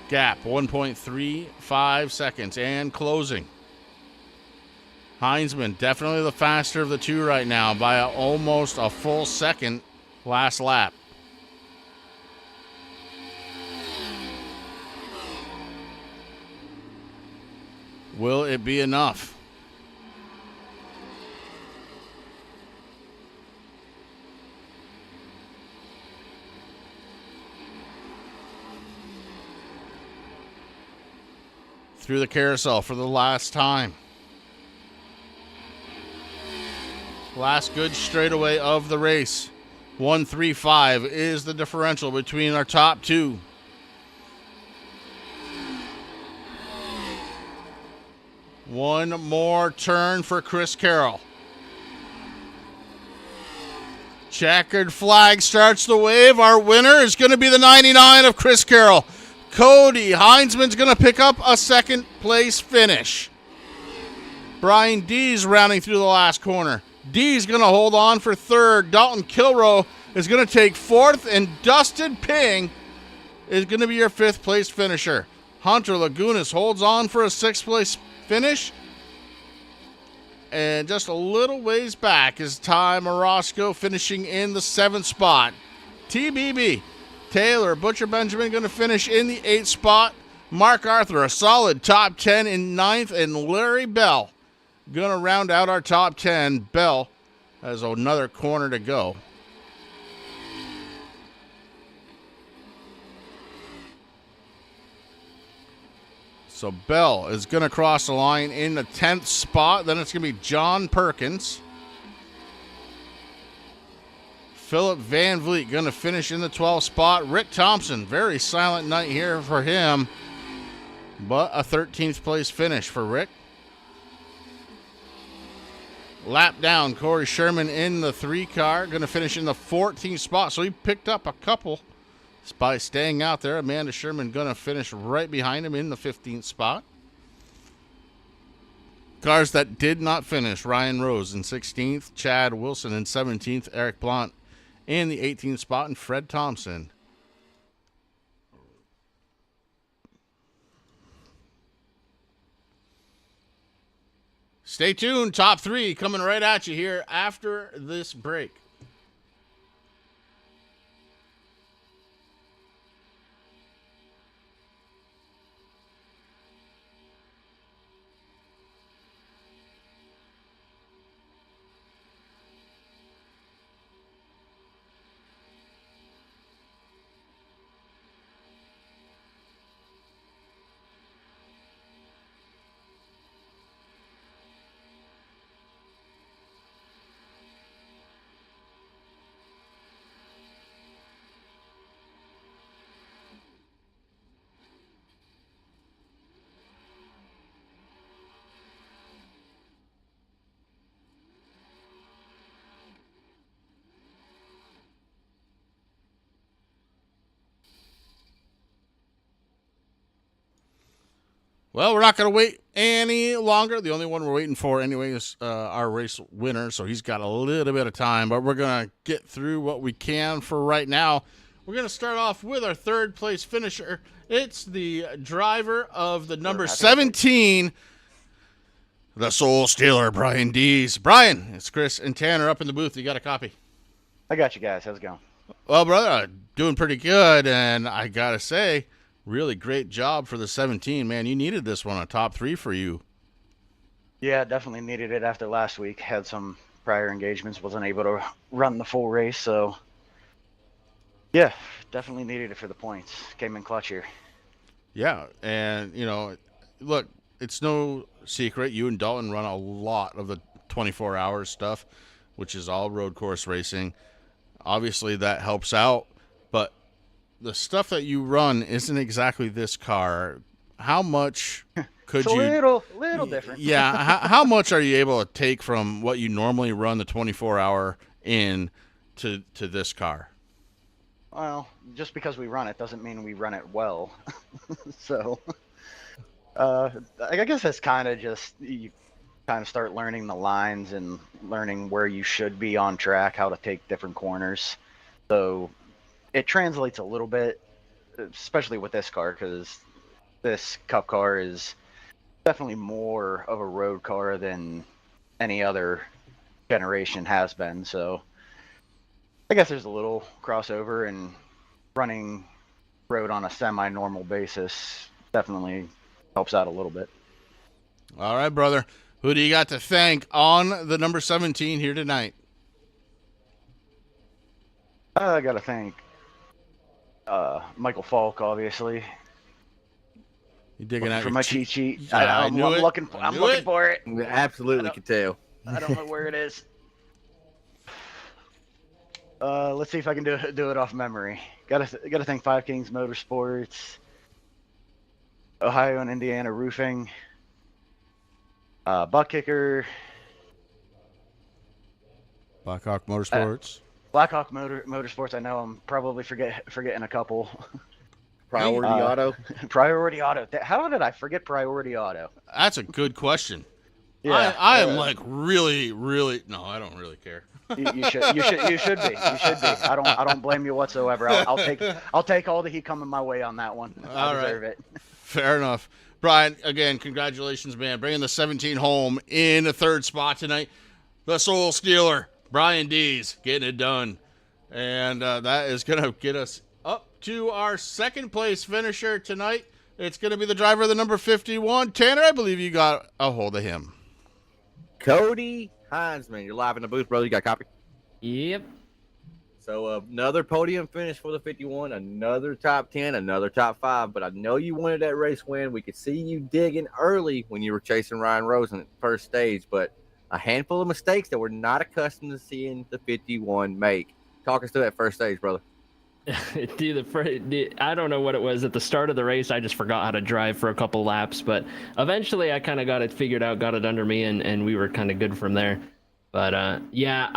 Gap 1.35 seconds and closing. Heinzman definitely the faster of the two right now by almost a full second last lap. Will it be enough? through the carousel for the last time. Last good straightaway of the race. 1:35 is the differential between our top two. One more turn for Chris Carroll. Checkered flag starts the wave. Our winner is going to be the 99 of Chris Carroll. Cody Heinzman's going to pick up a second place finish. Brian Dees rounding through the last corner. Dees going to hold on for third. Dalton Kilroe is going to take fourth, and Dustin Ping is going to be your fifth place finisher. Hunter Lagunas holds on for a sixth place finish. And just a little ways back is Ty Morosco finishing in the seventh spot. TBB, Taylor Butcher Benjamin going to finish in the eighth spot. Mark Arthur, a solid top 10 in ninth. And Larry Bell going to round out our top 10. Bell has another corner to go. So Bell is going to cross the line in the 10th spot. Then it's going to be John Perkins. Philip Van Vliet going to finish in the 12th spot. Rick Thompson, very silent night here for him, but a 13th place finish for Rick. Lap down, Corey Sherman in the 3 car, going to finish in the 14th spot. So he picked up a couple by staying out there. Amanda Sherman going to finish right behind him in the 15th spot. Cars that did not finish: Ryan Rose in 16th, Chad Wilson in 17th, Eric Blunt in the 18th spot, and Fred Thompson. Stay tuned. Top 3 coming right at you here after this break. Well, we're not going to wait any longer. The only one we're waiting for anyway is our race winner, so he's got a little bit of time, but we're going to get through what we can for right now. We're going to start off with our third place finisher. It's the driver of the number 17, the Soul Stealer, Brian Dees. Brian, it's Chris and Tanner up in the booth. You got a copy? I got you guys. How's it going? Well, brother, doing pretty good, and I got to say, really great job for the 17, man. You needed this one, a top 3 for you. Yeah, definitely needed it after last week. Had some prior engagements, wasn't able to run the full race, so yeah, definitely needed it for the points. Came in clutch here. Yeah, and you know, look, it's no secret you and Dalton run a lot of the 24 hours stuff, which is all road course racing. Obviously that helps out, but the stuff that you run isn't exactly this car. How much could it's you? A little different. Yeah. How much are you able to take from what you normally run the 24-hour in to this car? Well, just because we run it doesn't mean we run it well. So, I guess that's kind of just, you kind of start learning the lines and learning where you should be on track, how to take different corners. So it translates a little bit, especially with this car, because this Cup car is definitely more of a road car than any other generation has been. So I guess there's a little crossover, and running road on a semi-normal basis definitely helps out a little bit. All right, brother. Who do you got to thank on the number 17 here tonight? I got to thank Michael Falk, obviously. You digging out for your my cheat sheet. Yeah, I'm looking for it. We absolutely could tell. I don't know where it is. Let's see if I can do it off memory. Gotta think 5 Kings Motorsports, Ohio and Indiana Roofing, Butt Kicker, Blackhawk Motorsports. Blackhawk Motorsports. I know I'm probably forgetting a couple. Priority Auto. Priority Auto. How did I forget Priority Auto? That's a good question. Yeah, I am like really, really. No, I don't really care. You should be. I don't blame you whatsoever. I'll take all the heat coming my way on that one. I deserve it. Fair enough. Brian, again, congratulations, man. Bringing the 17 home in the 3rd spot tonight. The Soul Stealer, Brian Dees, getting it done. And that is going to get us up to our 2nd place finisher tonight. It's going to be the driver of the number 51. Tanner, I believe you got a hold of him. Cody Heinzman, you're live in the booth, brother. You got a copy? Yep. So another podium finish for the 51, another top 10, another top 5. But I know you wanted that race win. We could see you digging early when you were chasing Ryan Rosen at the first stage, but a handful of mistakes that we're not accustomed to seeing the 51 make. Talk us through that first stage, brother. I don't know what it was at the start of the race. I just forgot how to drive for a couple laps, but eventually I kind of got it figured out, got it under me, and we were kind of good from there. But yeah,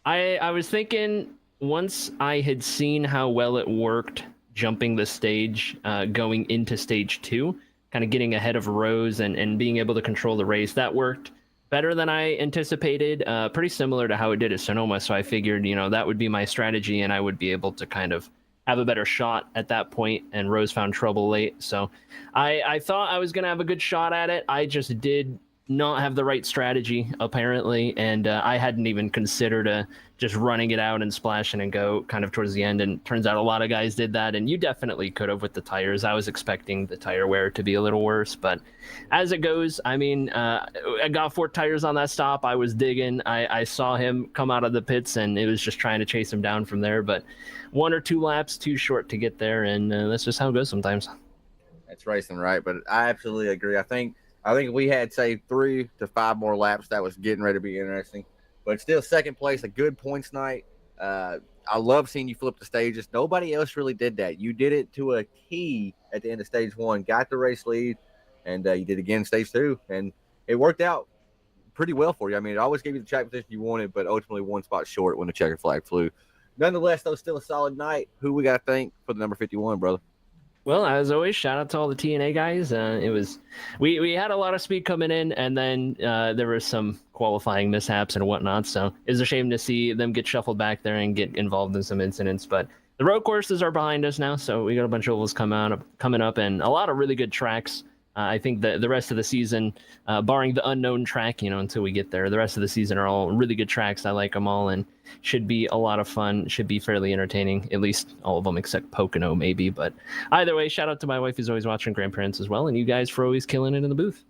I was thinking once I had seen how well it worked jumping the stage, going into stage 2, kind of getting ahead of Rose and being able to control the race, that worked better than I anticipated, pretty similar to how it did at Sonoma. So I figured, that would be my strategy and I would be able to kind of have a better shot at that point. And Rose found trouble late. So I thought I was going to have a good shot at it. I just did not have the right strategy, apparently. And I hadn't even considered just running it out and splashing and go kind of towards the end. And turns out a lot of guys did that. And you definitely could have with the tires. I was expecting the tire wear to be a little worse. But as it goes, I mean, I got 4 tires on that stop. I was digging. I saw him come out of the pits and it was just trying to chase him down from there. But 1 or 2 laps too short to get there. And that's just how it goes sometimes. That's racing, right? But I absolutely agree. I think if we had, say, 3 to 5 more laps, that was getting ready to be interesting. But still, 2nd place, a good points night. I love seeing you flip the stages. Nobody else really did that. You did it to a T at the end of stage 1, got the race lead, and you did again in stage 2. And it worked out pretty well for you. I mean, it always gave you the track position you wanted, but ultimately 1 spot short when the checker flag flew. Nonetheless, though, still a solid night. Who we got to thank for the number 51, brother? Well, as always, shout out to all the TNA guys. It was we had a lot of speed coming in, and then there were some qualifying mishaps and whatnot. So it was a shame to see them get shuffled back there and get involved in some incidents. But the road courses are behind us now, so we got a bunch of ovals coming up, and a lot of really good tracks. I think the rest of the season, barring the unknown track, until we get there, the rest of the season are all really good tracks. I like them all and should be a lot of fun, should be fairly entertaining, at least all of them except Pocono maybe. But either way, shout out to my wife who's always watching, grandparents as well, and you guys for always killing it in the booth.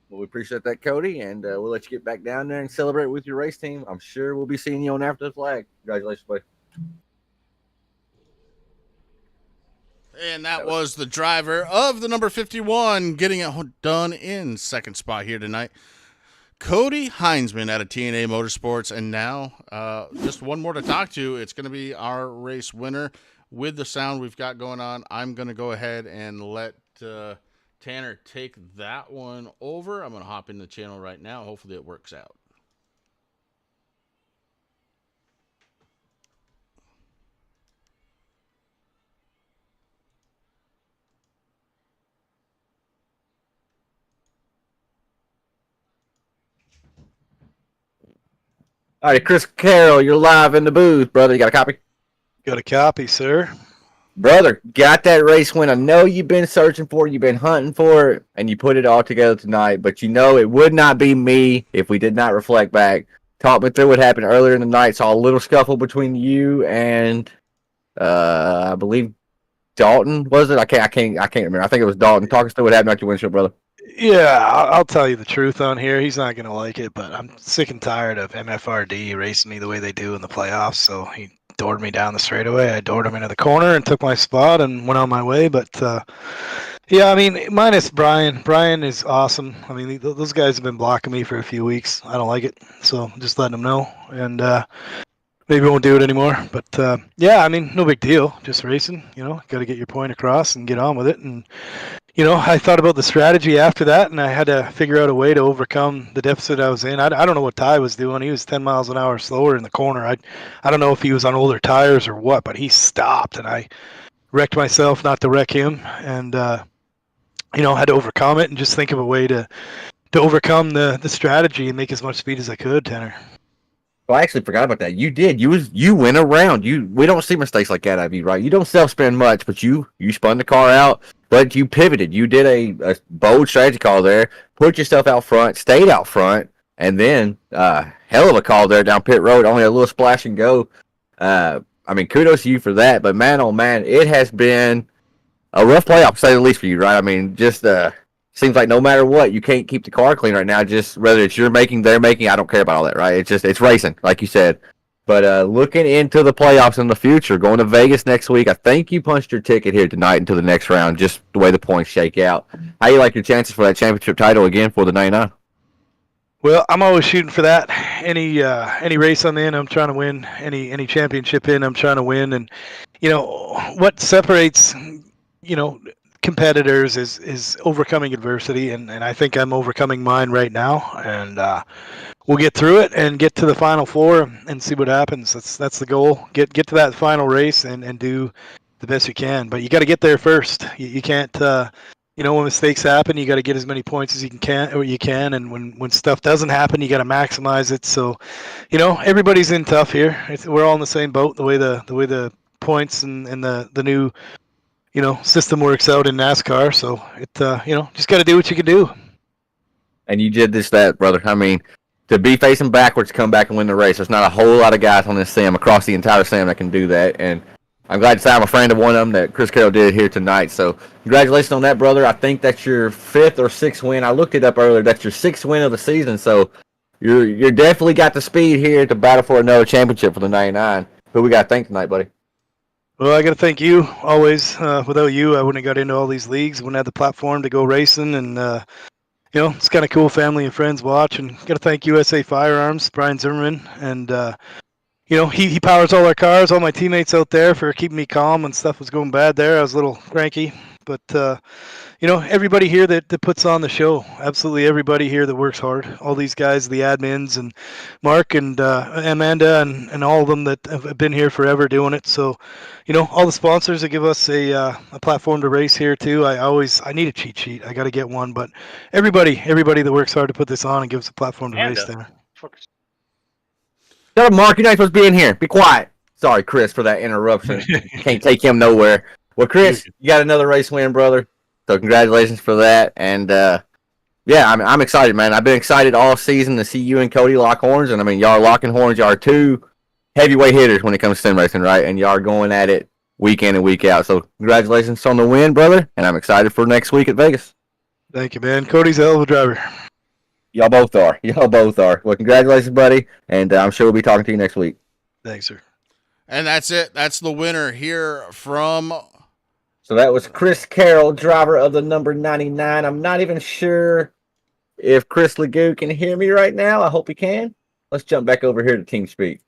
Well, we appreciate that, Cody, and we'll let you get back down there and celebrate with your race team. I'm sure we'll be seeing you on After the Flag. Congratulations, buddy. And that was the driver of the number 51 getting it done in 2nd spot here tonight. Cody Heinzman out of TNA Motorsports. And now just one more to talk to. It's going to be our race winner. With the sound we've got going on, I'm going to go ahead and let Tanner take that one over. I'm going to hop in the channel right now. Hopefully it works out. All right, Chris Carroll, you're live in the booth, brother. You got a copy? Got a copy, sir. Brother, got that race win. I know you've been searching for it, you've been hunting for it, and you put it all together tonight. But it would not be me if we did not reflect back. Talk me through what happened earlier in the night. Saw a little scuffle between you and I believe Dalton, was it? I can't remember. I think it was Dalton. Talk us through what happened at your windshield, brother. Yeah, I'll tell you the truth on here. He's not going to like it, but I'm sick and tired of MFRD racing me the way they do in the playoffs. So he doored me down the straightaway. I doored him into the corner and took my spot and went on my way. But Yeah, I mean, minus Brian. Brian is awesome. I mean, those guys have been blocking me for a few weeks. I don't like it, so just letting them know. And maybe I won't do it anymore. But yeah, I mean, no big deal. Just racing, got to get your point across and get on with it. And I thought about the strategy after that, and I had to figure out a way to overcome the deficit I was in. I don't know what Ty was doing. He was 10 miles an hour slower in the corner. I don't know if he was on older tires or what, but he stopped, and I wrecked myself not to wreck him. And had to overcome it and just think of a way to overcome the strategy and make as much speed as I could, Tanner. Well, I actually forgot about that. You did. You went around. We don't see mistakes like that out of you, right? You don't self spin much, but you spun the car out, but you pivoted. You did a bold strategy call there, put yourself out front, stayed out front, and then hell of a call there down pit road, only a little splash and go. I mean, kudos to you for that, but man, oh man, it has been a rough playoff, to say the least, for you, right? I mean, just seems like no matter what, you can't keep the car clean right now. Just whether it's you're making, they're making, I don't care about all that, right? It's racing, like you said. But looking into the playoffs in the future, going to Vegas next week, I think you punched your ticket here tonight into the next round, just the way the points shake out. How you like your chances for that championship title again for the 99? Well, I'm always shooting for that. Any race I'm in, I'm trying to win. Any championship I'm trying to win. And what separates competitors is overcoming adversity, and I think I'm overcoming mine right now. And we'll get through it and get to the final four and see what happens. That's the goal. Get to that final race and do the best you can. But you got to get there first. You can't. When mistakes happen, you got to get as many points as you can, and when stuff doesn't happen, you got to maximize it. So, everybody's in tough here. We're all in the same boat. The way the points and the new system works out in NASCAR. So it just got to do what you can do. And you did that, brother. I mean, to be facing backwards, come back and win the race. There's not a whole lot of guys on this sim across the entire sim that can do that. And I'm glad to say I'm a friend of one of them that Chris Carroll did here tonight. So congratulations on that, brother. I think that's your 5th or 6th win. I looked it up earlier. That's your 6th win of the season. So you're definitely got the speed here to battle for another championship for the 99. Who we got to thank tonight, buddy? Well, I got to thank you always. Without you, I wouldn't have got into all these leagues. Wouldn't have the platform to go racing, and it's kind of cool. Family and friends watch, and got to thank USA Firearms, Brian Zimmerman, and he powers all our cars. All my teammates out there for keeping me calm when stuff was going bad. There, I was a little cranky, but everybody here that puts on the show. Absolutely everybody here that works hard. All these guys, the admins, and Mark and Amanda, and all of them that have been here forever doing it. So, all the sponsors that give us a platform to race here too. I need a cheat sheet. I got to get one. But everybody that works hard to put this on and gives a platform to race there. Shut up, Mark. You're not supposed to be in here. Be quiet. Sorry, Chris, for that interruption. Can't take him nowhere. Well, Chris, you got another race win, brother. So congratulations for that. And, yeah, I'm excited, man. I've been excited all season to see you and Cody lock horns. And, I mean, y'all are locking horns. Y'all are 2 heavyweight hitters when it comes to sim racing, right? And y'all are going at it week in and week out. So congratulations on the win, brother. And I'm excited for next week at Vegas. Thank you, man. Cody's a hell of a driver. Y'all both are. Well, congratulations, buddy. And I'm sure we'll be talking to you next week. Thanks, sir. And that's it. That's the winner here from... So that was Chris Carroll, driver of the number 99. I'm not even sure if Chris Legoo can hear me right now. I hope he can. Let's jump back over here to TeamSpeak.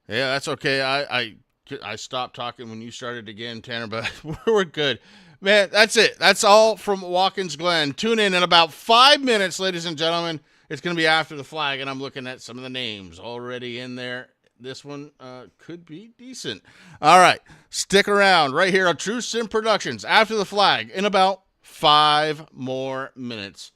Yeah, that's okay. I stopped talking when you started again, Tanner, but we're good. Man, that's it. That's all from Watkins Glen. Tune in about 5 minutes, ladies and gentlemen. It's going to be after the flag, and I'm looking at some of the names already in there. This one could be decent. All right, stick around right here on True Sim Productions after the flag in about 5 more minutes.